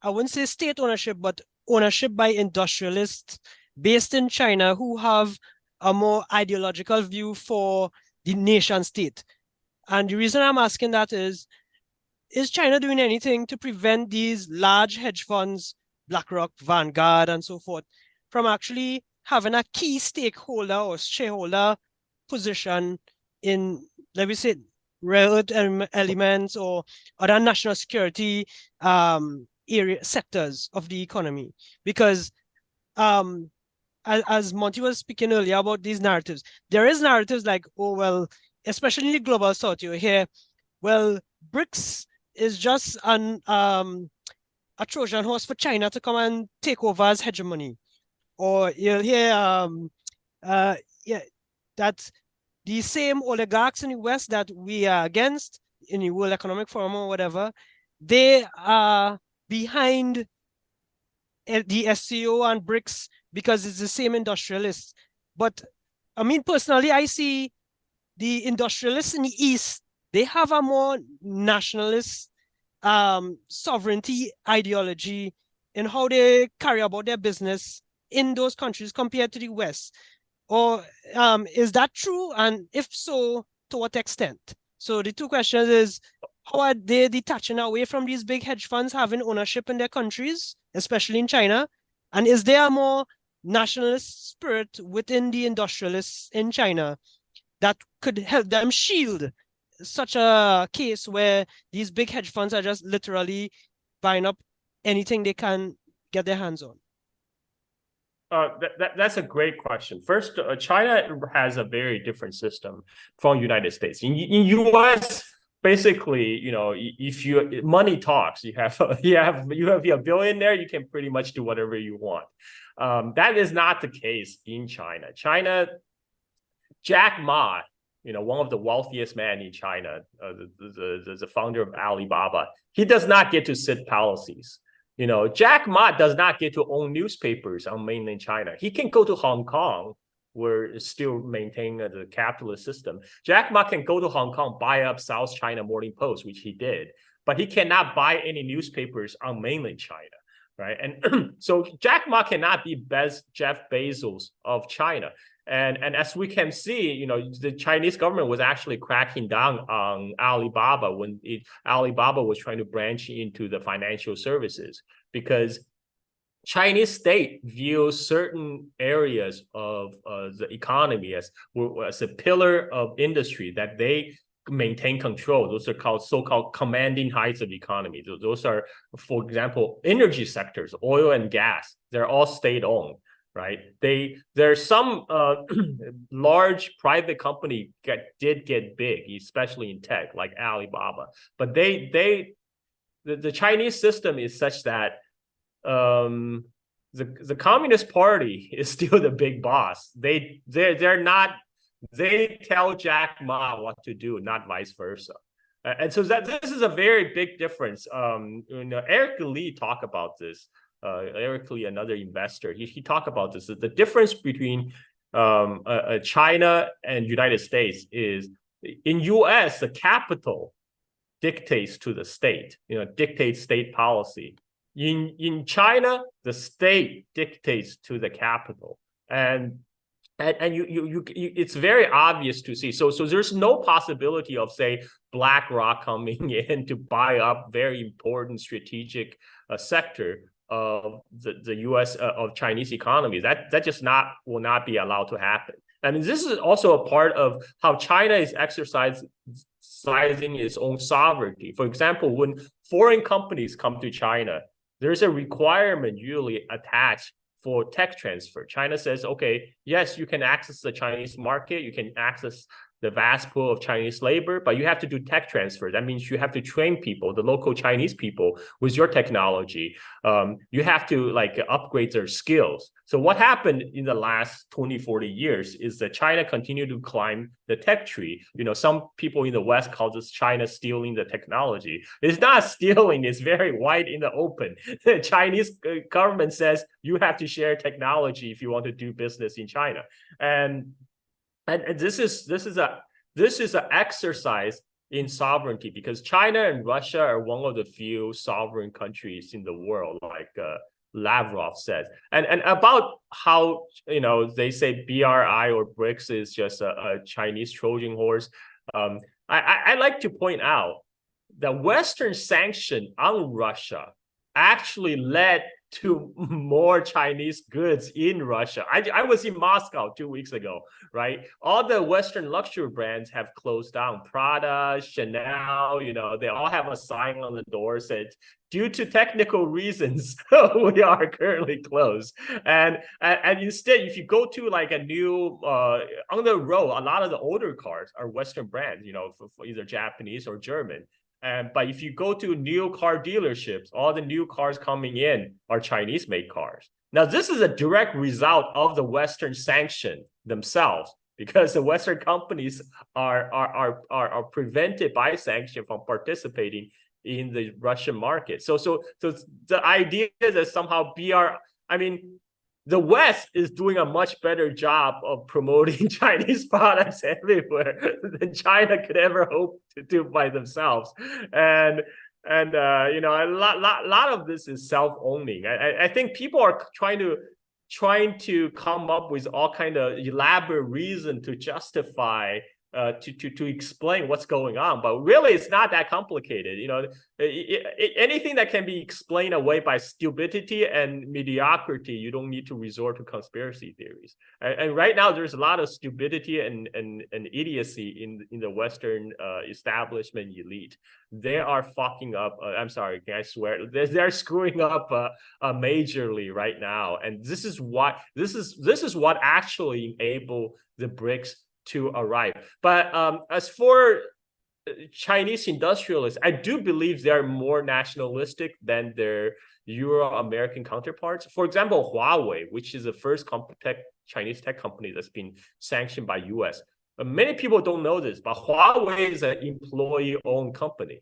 I wouldn't say state ownership, but ownership by industrialists based in China who have a more ideological view for the nation state? And the reason I'm asking that is China doing anything to prevent these large hedge funds, BlackRock, Vanguard, and so forth, from actually having a key stakeholder or shareholder position in, let me say, rare earth elements or other national security area sectors of the economy? Because as Monty was speaking earlier about these narratives, there is narratives like, oh, well, especially in the global south, you hear, well, BRICS is just a Trojan horse for China to come and take over as hegemony. Or you'll hear that the same oligarchs in the West that we are against in the World Economic Forum or whatever, they are behind the SCO and BRICS because it's the same industrialists. But I mean, personally, I see the industrialists in the East, they have a more nationalist sovereignty ideology in how they carry about their business in those countries compared to the West. Or is that true? And if so, to what extent? So the two questions is, how are they detaching away from these big hedge funds having ownership in their countries, especially in China? And is there a more nationalist spirit within the industrialists in China that could help them shield such a case where these big hedge funds are just literally buying up anything they can get their hands on? That's a great question. First, China has a very different system from United States. In US, basically, if money talks, you have a billionaire, you can pretty much do whatever you want. That is not the case in China. Jack Ma, one of the wealthiest men in China, the founder of Alibaba, he does not get to set policies. Jack Ma does not get to own newspapers on mainland China. He can go to Hong Kong, where it's still maintaining the capitalist system. Jack Ma can go to Hong Kong, buy up South China Morning Post, which he did, but he cannot buy any newspapers on mainland China, right? And so Jack Ma cannot be Jeff Bezos of China. And as we can see, the Chinese government was actually cracking down on Alibaba when Alibaba was trying to branch into the financial services, because Chinese state views certain areas of the economy as a pillar of industry that they maintain control. Those are called so-called commanding heights of economy. Those are, for example, energy sectors, oil and gas. They're all state-owned. Right? There's some large private company did get big, especially in tech, like Alibaba. But the Chinese system is such that the Communist Party is still the big boss. They tell Jack Ma what to do, not vice versa. And so this is a very big difference. Eric Lee talked about this. Eric Lee, another investor, he talked about this. The difference between China and United States is, in U.S., the capital dictates to the state, dictates state policy. In China, the state dictates to the capital, and it's very obvious to see. So there's no possibility of, say, BlackRock coming in to buy up very important strategic sector of the U.S. Of Chinese economy. That just will not be allowed to happen. I mean, this is also a part of how China is exercising its own sovereignty. For example, when foreign companies come to China, there's a requirement usually attached for tech transfer. China says, okay, yes, you can access the Chinese market, you can access the vast pool of Chinese labor, but you have to do tech transfer. That means you have to train people, the local Chinese people, with your technology. You have to like upgrade their skills. So what happened in the last 20, 40 years is that China continued to climb the tech tree. You know, some people in the West call this China stealing the technology. It's not stealing, it's very wide in the open. The Chinese government says you have to share technology if you want to do business in China. And this is an exercise in sovereignty, because China and Russia are one of the few sovereign countries in the world, like Lavrov said. And about how, you know, they say BRI or BRICS is just a Chinese Trojan horse. I like to point out that Western sanction on Russia actually led to more Chinese goods in Russia. I was in Moscow 2 weeks ago, right? All the Western luxury brands have closed down. Prada, Chanel, you know, they all have a sign on the door said, due to technical reasons, we are currently closed. And instead, if you go to like a new, on the road, a lot of the older cars are Western brands, you know, for either Japanese or German. But if you go to new car dealerships, all the new cars coming in are Chinese-made cars. Now, this is a direct result of the Western sanction themselves, because the Western companies are prevented by sanction from participating in the Russian market. So the idea that somehow the West is doing a much better job of promoting Chinese products everywhere than China could ever hope to do by themselves. And you know, a lot of this is self-owning. I think people are trying to come up with all kind of elaborate reason to justify to explain what's going on, but really it's not that complicated. You know, anything that can be explained away by stupidity and mediocrity, you don't need to resort to conspiracy theories. And right now there's a lot of stupidity and idiocy in the Western establishment elite. They are fucking up. I'm sorry, can I swear? They're screwing up majorly right now, and this is what actually enabled the BRICS to arrive. But as for Chinese industrialists, I do believe they are more nationalistic than their Euro-American counterparts. For example, Huawei, which is the first Chinese tech company that's been sanctioned by US. Many people don't know this, but Huawei is an employee-owned company.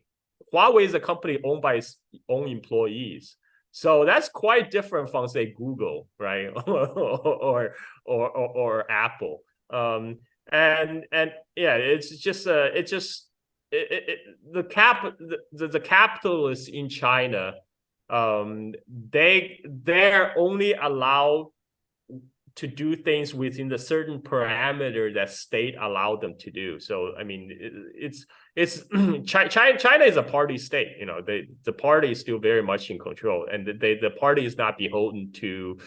Huawei is a company owned by its own employees. So that's quite different from, say, Google, right? or Apple. And yeah, it's just the capitalists in China, they're only allowed to do things within the certain parameter that state allowed them to do. So I mean, it's China is a party state. You know, the party is still very much in control, and the party is not beholden to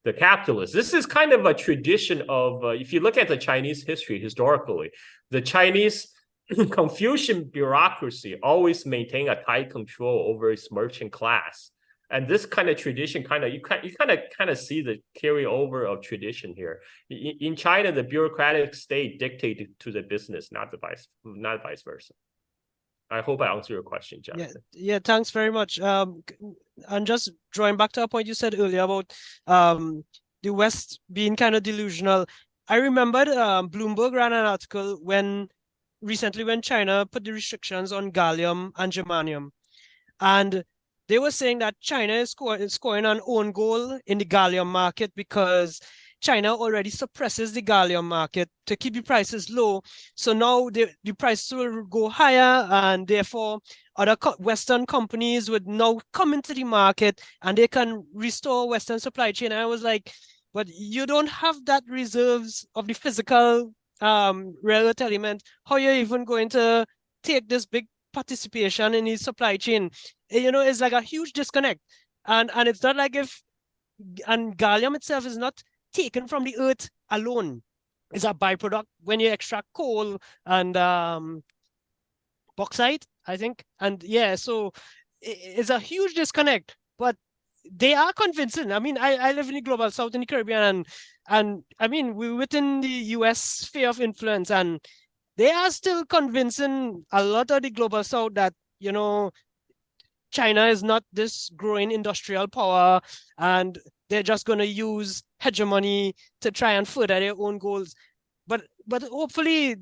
the capitalists. This is kind of a tradition of, if you look at the Chinese history historically, the Chinese Confucian bureaucracy always maintained a tight control over its merchant class. And this kind of tradition, you kind of see the carryover of tradition here. In China, the bureaucratic state dictated to the business, not vice versa. I hope I answered your question, Jonathan. Yeah, thanks very much. And just drawing back to a point you said earlier about the West being kind of delusional. I remembered Bloomberg ran an article recently when China put the restrictions on gallium and germanium. And they were saying that China is scoring an own goal in the gallium market because China already suppresses the gallium market to keep the prices low. So now the prices will go higher, and therefore other Western companies would now come into the market and they can restore Western supply chain. And I was like, but you don't have that reserves of the physical rare earth element. How are you even going to take this big participation in the supply chain? You know, it's like a huge disconnect. And it's not like if, and gallium itself is not taken from the earth alone. It's a byproduct when you extract coal and bauxite, I think. And yeah, so it's a huge disconnect, but they are convincing. I mean, I live in the global south in the Caribbean, and I mean, we're within the US sphere of influence, and they are still convincing a lot of the global south that, you know, China is not this growing industrial power, and they're just going to use hegemony to try and further their own goals. But hopefully,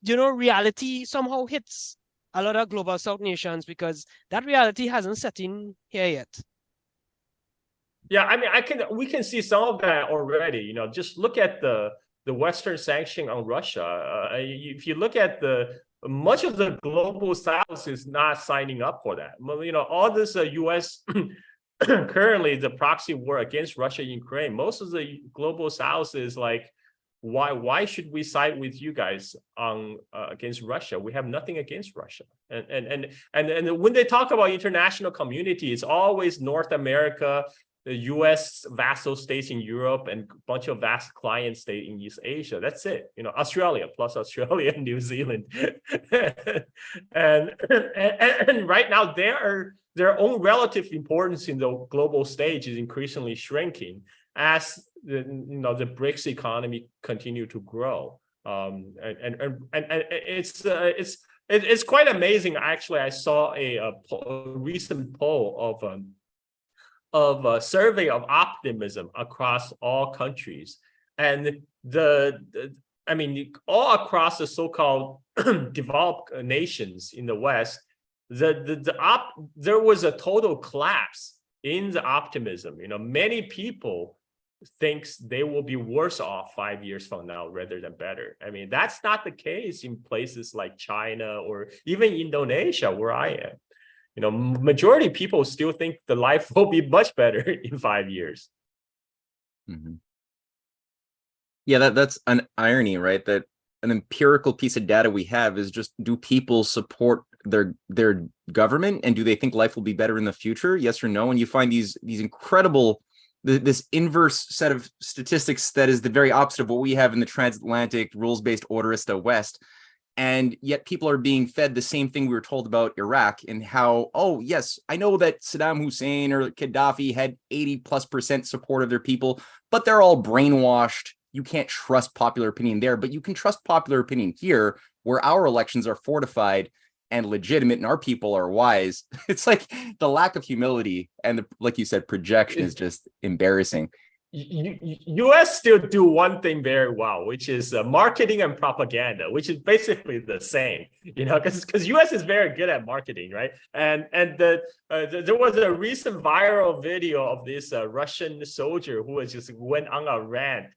you know, reality somehow hits a lot of global south nations, because that reality hasn't set in here yet. Yeah, I mean, we can see some of that already. You know, just look at the Western sanction on Russia. If you look at much of the global South is not signing up for that. You know, all this U.S. currently the proxy war against Russia and Ukraine. Most of the global South is like, why should we side with you guys on against Russia? We have nothing against Russia. And when they talk about international community, it's always North America, the U.S. vassal states in Europe, and a bunch of vast client states in East Asia. That's it. You know, Australia plus Australia and New Zealand, and right now their own relative importance in the global stage is increasingly shrinking as the BRICS economy continue to grow. And it's quite amazing. Actually, I saw a recent poll of a survey of optimism across all countries, and I mean, all across the so-called developed nations in the West, there was a total collapse in the optimism. You know, many people thinks they will be worse off 5 years from now rather than better. I mean, that's not the case in places like China or even Indonesia, where I am. You know, majority of people still think the life will be much better in 5 years. Mm-hmm. Yeah, that's an irony, right? That an empirical piece of data we have is just, do people support their government, and do they think life will be better in the future? Yes or no? And you find these incredible, this inverse set of statistics that is the very opposite of what we have in the transatlantic rules-based orderista West. And yet people are being fed the same thing we were told about Iraq, and how, oh, yes, I know that Saddam Hussein or Gaddafi had 80+% support of their people, but they're all brainwashed. You can't trust popular opinion there, but you can trust popular opinion here, where our elections are fortified and legitimate and our people are wise. It's like the lack of humility and like you said, projection is just embarrassing. U.S. still do one thing very well, which is marketing and propaganda, which is basically the same, you know, because U.S. is very good at marketing, right? And there was a recent viral video of this Russian soldier who was just went on a rant.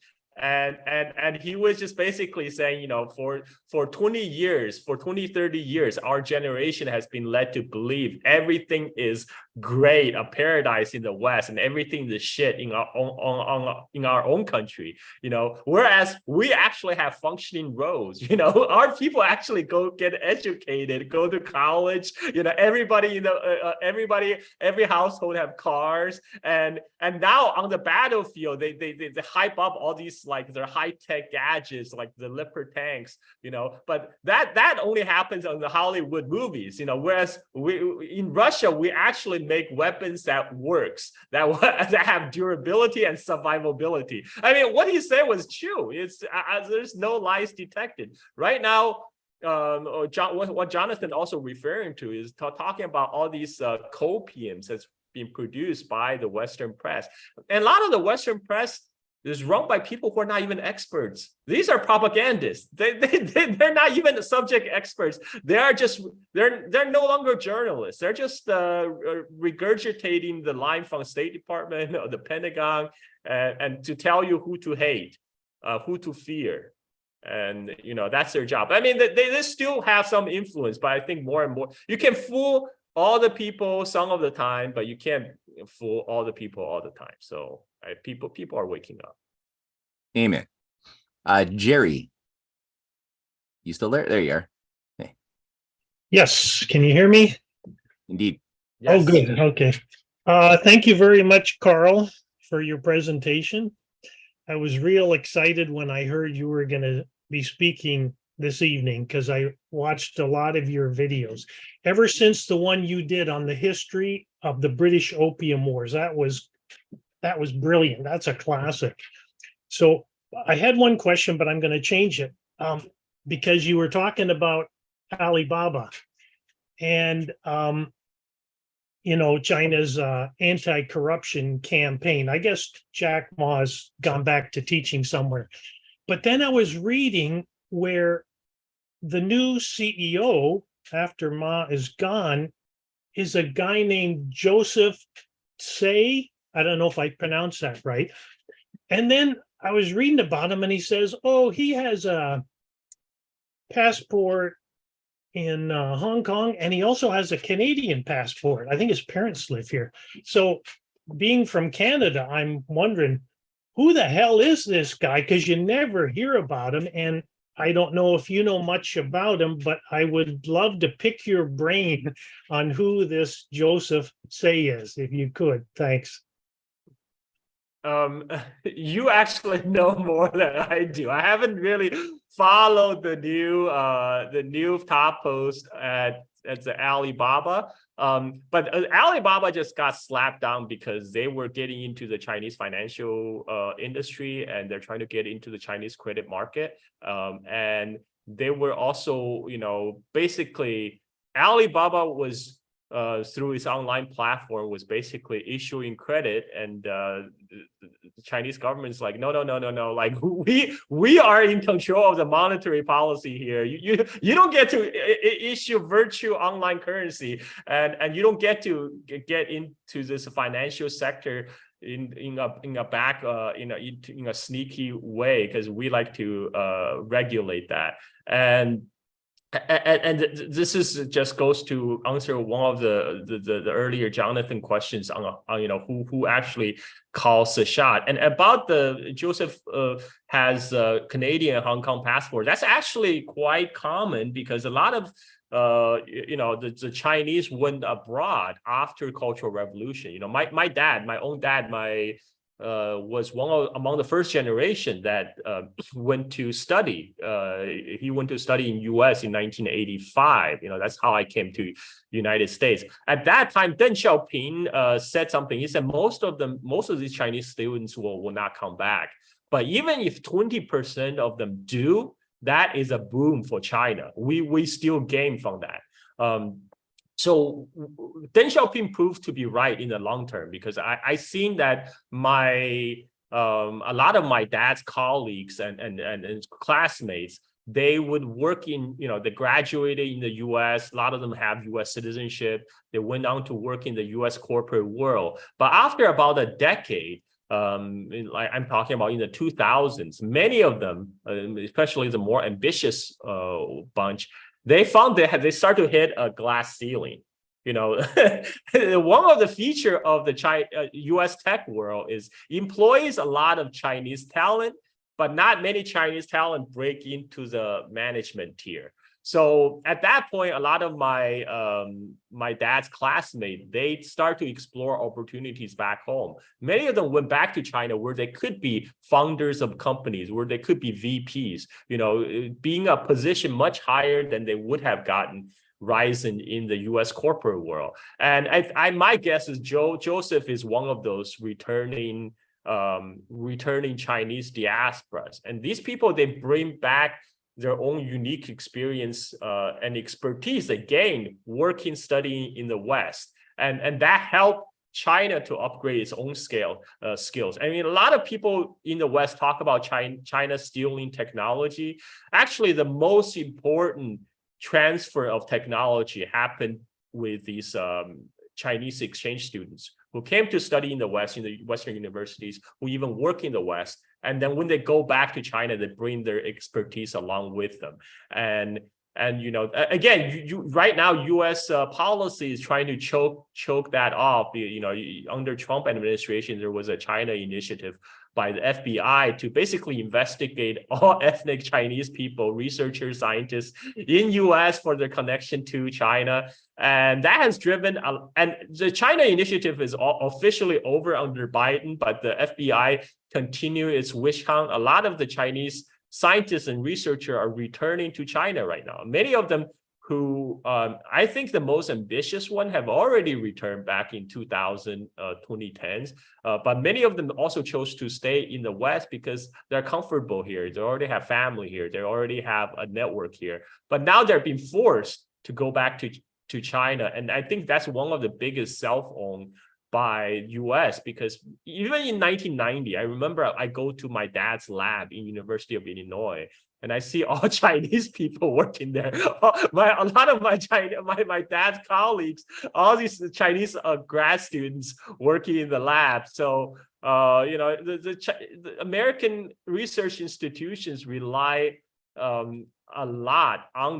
And he was just basically saying, you know, for 20 years, for 20, 30 years, our generation has been led to believe everything is great, a paradise in the West, and everything is shit in our own country, you know, whereas we actually have functioning roads, you know, our people actually go get educated, go to college, you know, everybody, you know, every household have cars, and now on the battlefield, they hype up all these, like, their high-tech gadgets, like the Leopard tanks, you know, but that only happens on the Hollywood movies, you know, whereas in Russia, we actually make weapons that works, that have durability and survivability. I mean, what he said was true. It's there's no lies detected right now. What Jonathan also referring to is talking about all these copiums that's being produced by the Western press, and a lot of the Western press is run by people who are not even experts. These are propagandists. They're not even the subject experts. They're no longer journalists. They're just regurgitating the line from State Department or the Pentagon, and to tell you who to hate, who to fear. And, you know, that's their job. I mean, they still have some influence, but I think more and more, you can fool all the people some of the time, but you can't fool all the people all the time. So people are waking up. Amen. Jerry, you still there? There you are. Hey. Yes. Can you hear me? Indeed. Yes. Oh, good. Okay. Thank you very much, Carl, for your presentation. I was real excited when I heard you were going to be speaking this evening because I watched a lot of your videos ever since the one you did on the history of the British Opium Wars. That was brilliant. That's a classic. So I had one question, but I'm going to change it because you were talking about Alibaba and China's anti-corruption campaign. I guess Jack Ma's gone back to teaching somewhere. But then I was reading where the new CEO after Ma is gone is a guy named Joseph Say. I don't know if I pronounced that right. And then I was reading about him and he says, oh, he has a passport in Hong Kong, and he also has a Canadian passport. I think his parents live here. So being from Canada, I'm wondering, who the hell is this guy? Because you never hear about him. And I don't know if you know much about him, but I would love to pick your brain on who this Joseph Say is, if you could. Thanks. You actually know more than I do. I haven't really followed the new top post at the Alibaba. But Alibaba just got slapped down because they were getting into the Chinese financial industry, and they're trying to get into the Chinese credit market. And they were also, basically Alibaba was through its online platform was basically issuing credit, and the Chinese government's like, no, like we are in control of the monetary policy here. You don't get to issue virtual online currency, and you don't get to get into this financial sector in a sneaky way, because we like to regulate that. And this is just goes to answer one of the earlier Jonathan questions on who actually calls the shot. And about the Joseph has a Canadian and Hong Kong passport. That's actually quite common, because a lot of the Chinese went abroad after Cultural Revolution. My own dad was among the first generation that went to study. He went to study in U.S. in 1985. That's how I came to United States. At that time, Deng Xiaoping said something. He said most of these Chinese students will not come back. But even if 20% of them do, that is a boom for China. We still gain from that. So Deng Xiaoping proved to be right in the long term, because I seen that a lot of my dad's colleagues and classmates, they would work in, they graduated in the US. A lot of them have US citizenship. They went on to work in the US corporate world. But after about a decade, I'm talking about in the 2000s, many of them, especially the more ambitious bunch, they found they start to hit a glass ceiling. One of the feature of the U.S. tech world is employs a lot of Chinese talent, but not many Chinese talent break into the management tier. So at that point, a lot of my dad's classmates, they start to explore opportunities back home. Many of them went back to China, where they could be founders of companies, where they could be VPs, being a position much higher than they would have gotten rising in the U.S. corporate world. And my guess is Joseph is one of those returning Chinese diasporas. And these people, they bring back their own unique experience and expertise they gained working, studying in the West. And that helped China to upgrade its own skills. I mean, a lot of people in the West talk about China stealing technology. Actually, the most important transfer of technology happened with these Chinese exchange students who came to study in the West, in the Western universities, who even work in the West. And then when they go back to China, they bring their expertise along with them. And again, right now, U.S. policy is trying to choke that off. Under Trump administration, there was a China initiative. by the FBI to basically investigate all ethnic Chinese people, researchers, scientists in US for their connection to China. And that has driven, and the China initiative is officially over under Biden, but the FBI continue its witch hunt. A lot of the Chinese scientists and researchers are returning to China right now. Many of them who I think the most ambitious one have already returned back in 2010s, but many of them also chose to stay in the West because they're comfortable here. They already have family here. They already have a network here. But now they're being forced to go back to China. And I think that's one of the biggest self-owned by US, because even in 1990, I remember I go to my dad's lab in University of Illinois, and I see all Chinese people working there. A lot of my dad's colleagues, all these Chinese grad students working in the lab. So the American research institutions rely a lot on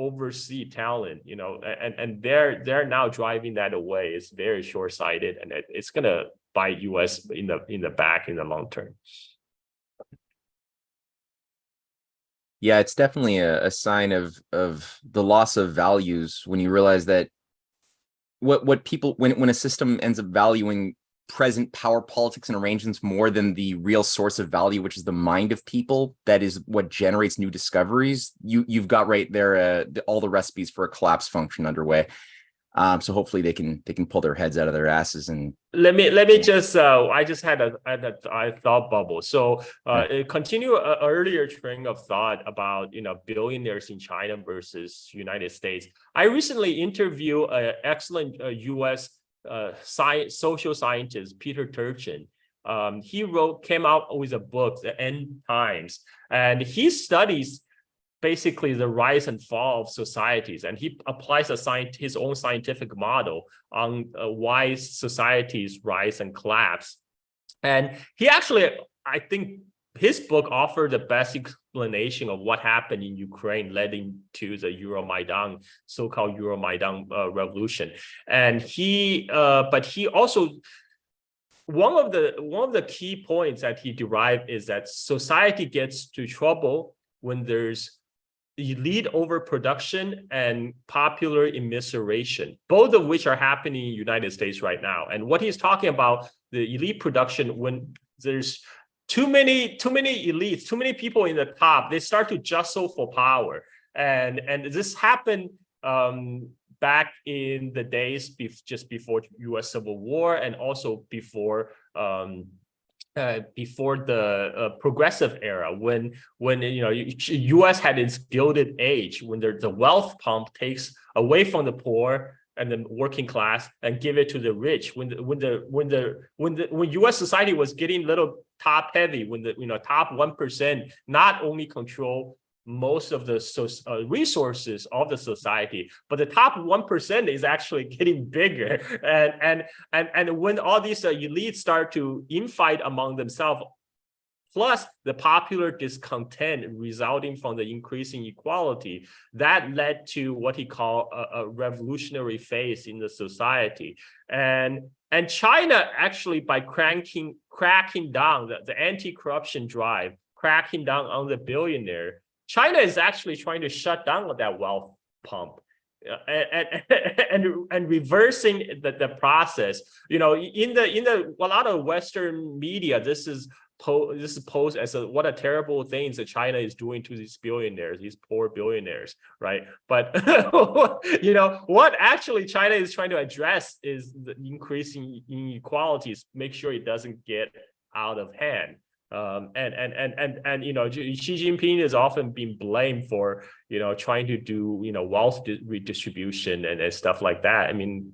overseas talent, and they're now driving that away. It's very short-sighted, and it's gonna bite US in the back in the long term. Yeah, it's definitely a sign of the loss of values when you realize that what people, when a system ends up valuing present power politics and arrangements more than the real source of value, which is the mind of people, that is what generates new discoveries. You've got right there all the recipes for a collapse function underway. So hopefully they can pull their heads out of their asses. And let me just I just had a thought bubble. So continue an earlier train of thought about billionaires in China versus United States. I recently interviewed an excellent US social scientist, Peter Turchin. He came out with a book, The End Times, and he studies basically the rise and fall of societies, and he applies his own scientific model on why societies rise and collapse. And he actually, I think his book offered the best explanation of what happened in Ukraine, leading to the Euromaidan, so-called Euromaidan revolution. And but he also, one of the key points that he derived is that society gets to trouble when there's elite overproduction and popular immiseration, both of which are happening in the United States right now. And what he's talking about, the elite production, when there's too many elites, too many people in the top, they start to jostle for power. And this happened back in the days just before U.S. Civil War, and also before the progressive era, when U.S. had its gilded age, when the wealth pump takes away from the poor and the working class and give it to the rich. When U.S. society was getting a little top heavy, when the top 1% not only control most of the resources of the society, but the top 1% is actually getting bigger. And when all these elites start to infight among themselves, plus the popular discontent resulting from the increasing inequality, that led to what he called a revolutionary phase in the society. And China actually, by cracking down the anti-corruption drive, cracking down on the billionaire, China is actually trying to shut down that wealth pump and reversing the process. In a lot of Western media, this is posed as what a terrible things that China is doing to these billionaires, these poor billionaires, right? But what actually China is trying to address is the increasing inequalities, make sure it doesn't get out of hand. And Xi Jinping is often being blamed for trying to do wealth redistribution and stuff like that. I mean,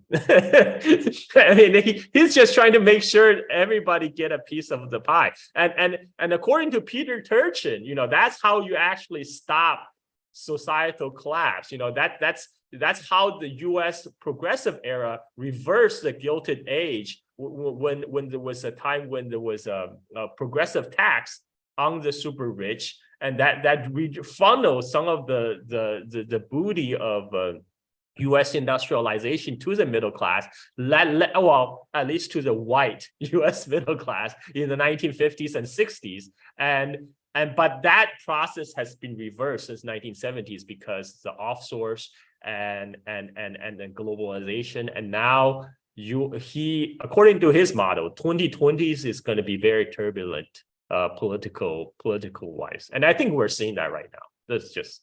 he's just trying to make sure everybody get a piece of the pie. And according to Peter Turchin, that's how you actually stop societal collapse. That's how the U.S. progressive era reversed the Gilded Age, when there was a time when there was a progressive tax on the super rich, and that funneled some of the booty of U.S. industrialization to the middle class, well, at least to the white U.S. middle class in the 1950s and 60s, but that process has been reversed since 1970s because the offsource and the globalization, and now according to his model, 2020s is going to be very turbulent, political wise, and I think we're seeing that right now. That's just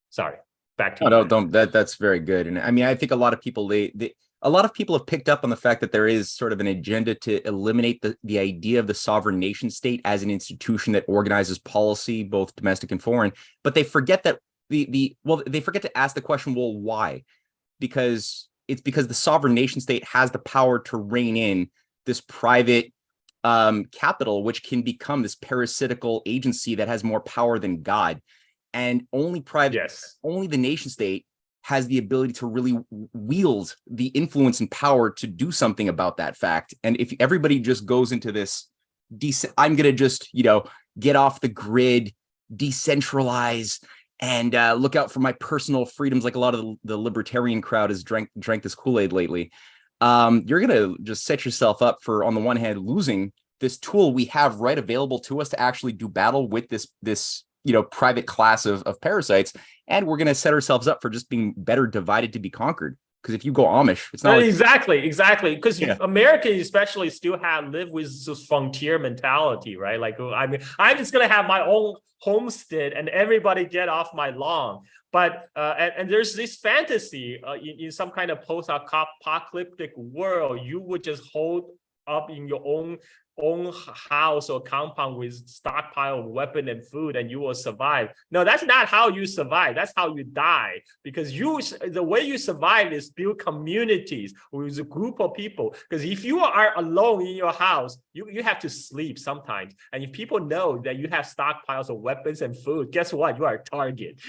sorry. Back to you. No, don't. That's very good. And I mean, I think a lot of people a lot of people have picked up on the fact that there is sort of an agenda to eliminate the idea of the sovereign nation state as an institution that organizes policy, both domestic and foreign. But they forget that they forget to ask the question, well, why? Because the sovereign nation state has the power to rein in this private capital, which can become this parasitical agency that has more power than God. And only the nation state has the ability to really wield the influence and power to do something about that fact. And if everybody just goes into this, I'm going to just, get off the grid, decentralize, and look out for my personal freedoms, like a lot of the libertarian crowd has drank this Kool-Aid lately, you're going to just set yourself up for, on the one hand, losing this tool we have right available to us to actually do battle with this private class of parasites, and we're going to set ourselves up for just being better divided to be conquered. Because if you go Amish, it's not exactly because Americans especially still live with this frontier mentality, right? Like, I mean, I'm just going to have my own homestead and everybody get off my lawn. But and there's this fantasy in some kind of post-apocalyptic world, you would just hold up in your own house or compound with stockpile of weapon and food, and you will survive. No, that's not how you survive. That's how you die. Because the way you survive is build communities with a group of people. Because if you are alone in your house, you have to sleep sometimes. And if people know that you have stockpiles of weapons and food, guess what? You are a target.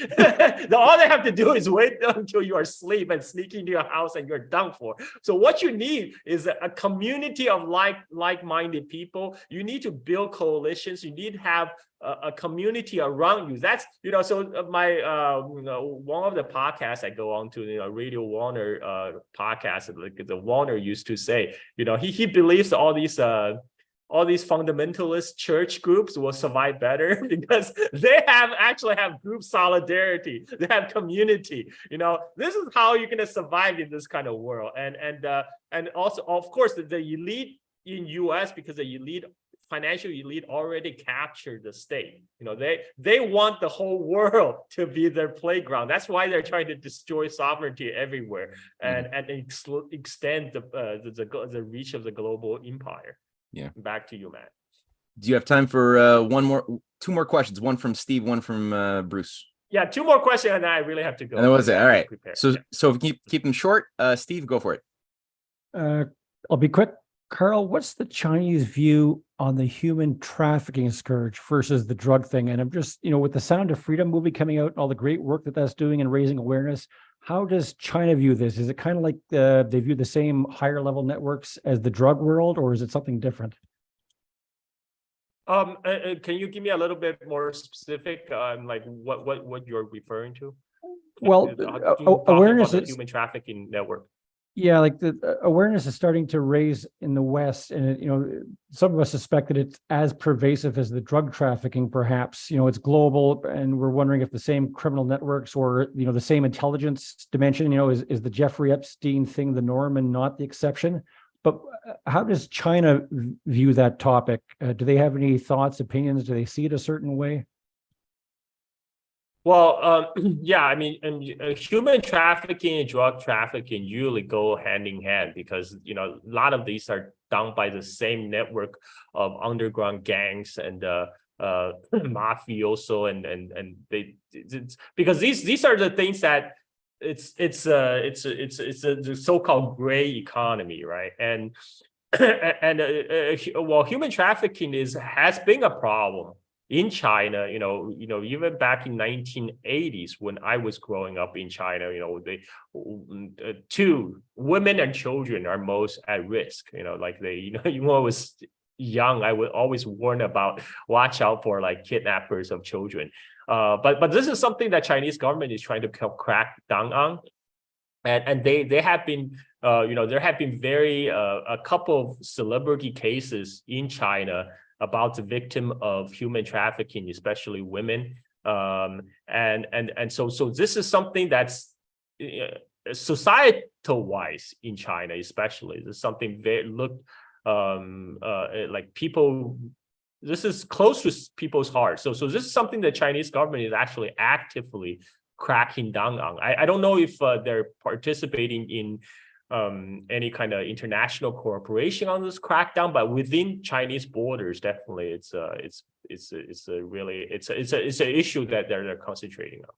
All they have to do is wait until you are asleep and sneak into your house, and you're done for. So what you need is a community of like-minded people. You need to build coalitions. You need to have a community around you. That's so my one of the podcasts I go on to, Radio Warner podcast, like the Warner used to say, he believes all these fundamentalist church groups will survive better because they actually have group solidarity. They have community. This is how you're going to survive in this kind of world. And also, of course, the elite in US, because the financial elite already captured the state. They want the whole world to be their playground. That's why they're trying to destroy sovereignty everywhere and extend the reach of the global empire. Yeah. Back to you, Matt. Do you have time for two more questions? One from Steve, one from Bruce. Yeah, two more questions, and then I really have to go. And that was it. All right. Prepare. So if we keep them short, Steve, go for it. I'll be quick. Carl, what's the Chinese view on the human trafficking scourge versus the drug thing? And I'm just, with the Sound of Freedom movie coming out and all the great work that's doing and raising awareness, how does China view this? Is it kind of like they view the same higher level networks as the drug world, or is it something different? Can you give me a little bit more specific, like what you're referring to? Well, awareness is human trafficking network. Yeah, like the awareness is starting to raise in the West, and some of us suspect that it's as pervasive as the drug trafficking. Perhaps it's global, and we're wondering if the same criminal networks or the same intelligence dimension. Is the Jeffrey Epstein thing the norm and not the exception? But how does China view that topic? Do they have any thoughts, opinions? Do they see it a certain way? Well, yeah, I mean, human trafficking and drug trafficking usually go hand in hand because, a lot of these are done by the same network of underground gangs and mafioso, and because these are the things that it's the so-called gray economy, right? And well, human trafficking has been a problem in China, even back in 1980s when I was growing up in China, women and children are most at risk. Like even when I was young, I would always warn about watch out for like kidnappers of children. But this is something that Chinese government is trying to crack down on. and they have been there have been a couple of celebrity cases in China about the victim of human trafficking, especially women. And so this is something that's societal wise in China, especially. This is something very like people. This is close to people's hearts. So this is something the Chinese government is actually actively cracking down on. I don't know if they're participating in any kind of international cooperation on this crackdown, but within Chinese borders, definitely it's an issue that they're concentrating on.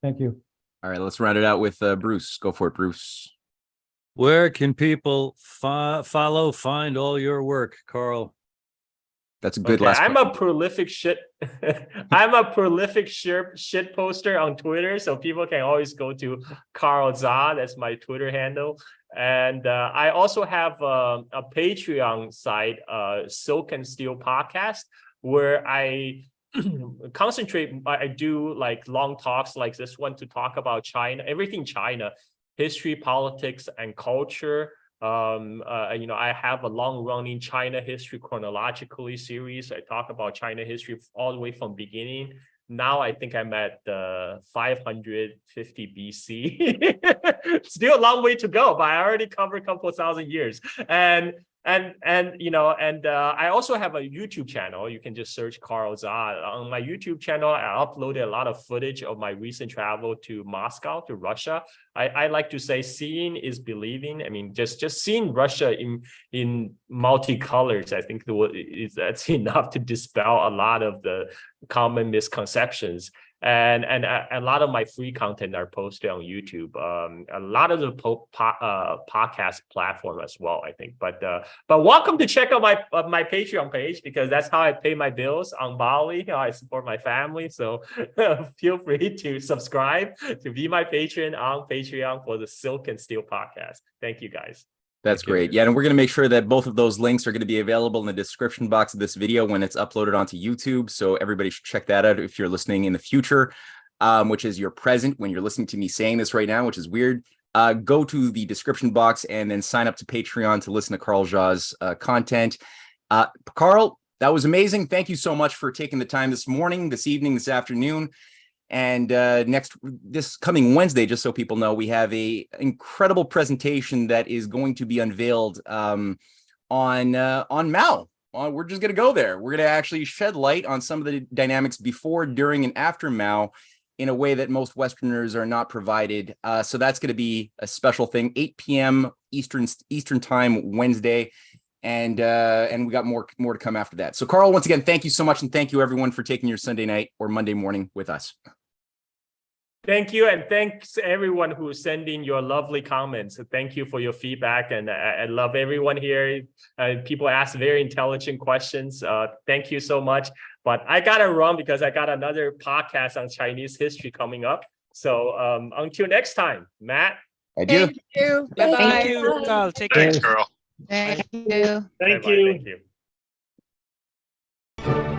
Thank you. All right, let's round it out with Bruce. Go for it, Bruce. Where can people find all your work, Carl? That's a good Okay, last I'm question. a prolific I'm a prolific shit poster on Twitter, so people can always go to Carl Zha. That's my Twitter handle. And I also have a Patreon site, Silk and Steel Podcast, where I concentrate. I do like long talks like this one to talk about China, everything China, history, politics, and culture. I have a long-running China history chronologically series. I talk about China history all the way from beginning. Now I think I'm at 550 BC. Still a long way to go, but I already covered a couple of thousand years. And I also have a YouTube channel. You can just search Carl Zha. On my YouTube channel, I uploaded a lot of footage of my recent travel to Moscow, to Russia. I like to say seeing is believing. I mean, just seeing Russia in multicolors, I think that's enough to dispel a lot of the common misconceptions. And a lot of my free content are posted on YouTube, a lot of the podcast platform as well, I think. But welcome to check out my Patreon page, because that's how I pay my bills on Bali. I support my family, so feel free to subscribe to be my patron on Patreon for the Silk and Steel podcast. Thank you, guys. That's great. Yeah, and we're going to make sure that both of those links are going to be available in the description box of this video when it's uploaded onto YouTube. So everybody should check that out if you're listening in the future, which is your present when you're listening to me saying this right now, which is weird. Go to the description box and then sign up to Patreon to listen to Carl Zha's content. Carl, that was amazing. Thank you so much for taking the time this morning, this evening, this afternoon. And this coming Wednesday, just so people know, we have a incredible presentation that is going to be unveiled on Mao. We're just going to go there. We're going to actually shed light on some of the dynamics before, during, and after Mao in a way that most Westerners are not provided. So that's going to be a special thing, 8 p.m. Eastern time Wednesday. And we got more to come after that. So Carl, once again, thank you so much. And thank you everyone for taking your Sunday night or Monday morning with us. Thank you. And thanks everyone who's sending your lovely comments. Thank you for your feedback. And I love everyone here. People ask very intelligent questions. Thank you so much. But I got to run because I got another podcast on Chinese history coming up. So until next time, Matt. Adieu. Thank you. Thank Bye-bye. you, Carl. Take care. Thanks, Carl. Thank you. Thank Bye-bye. you. Thank you.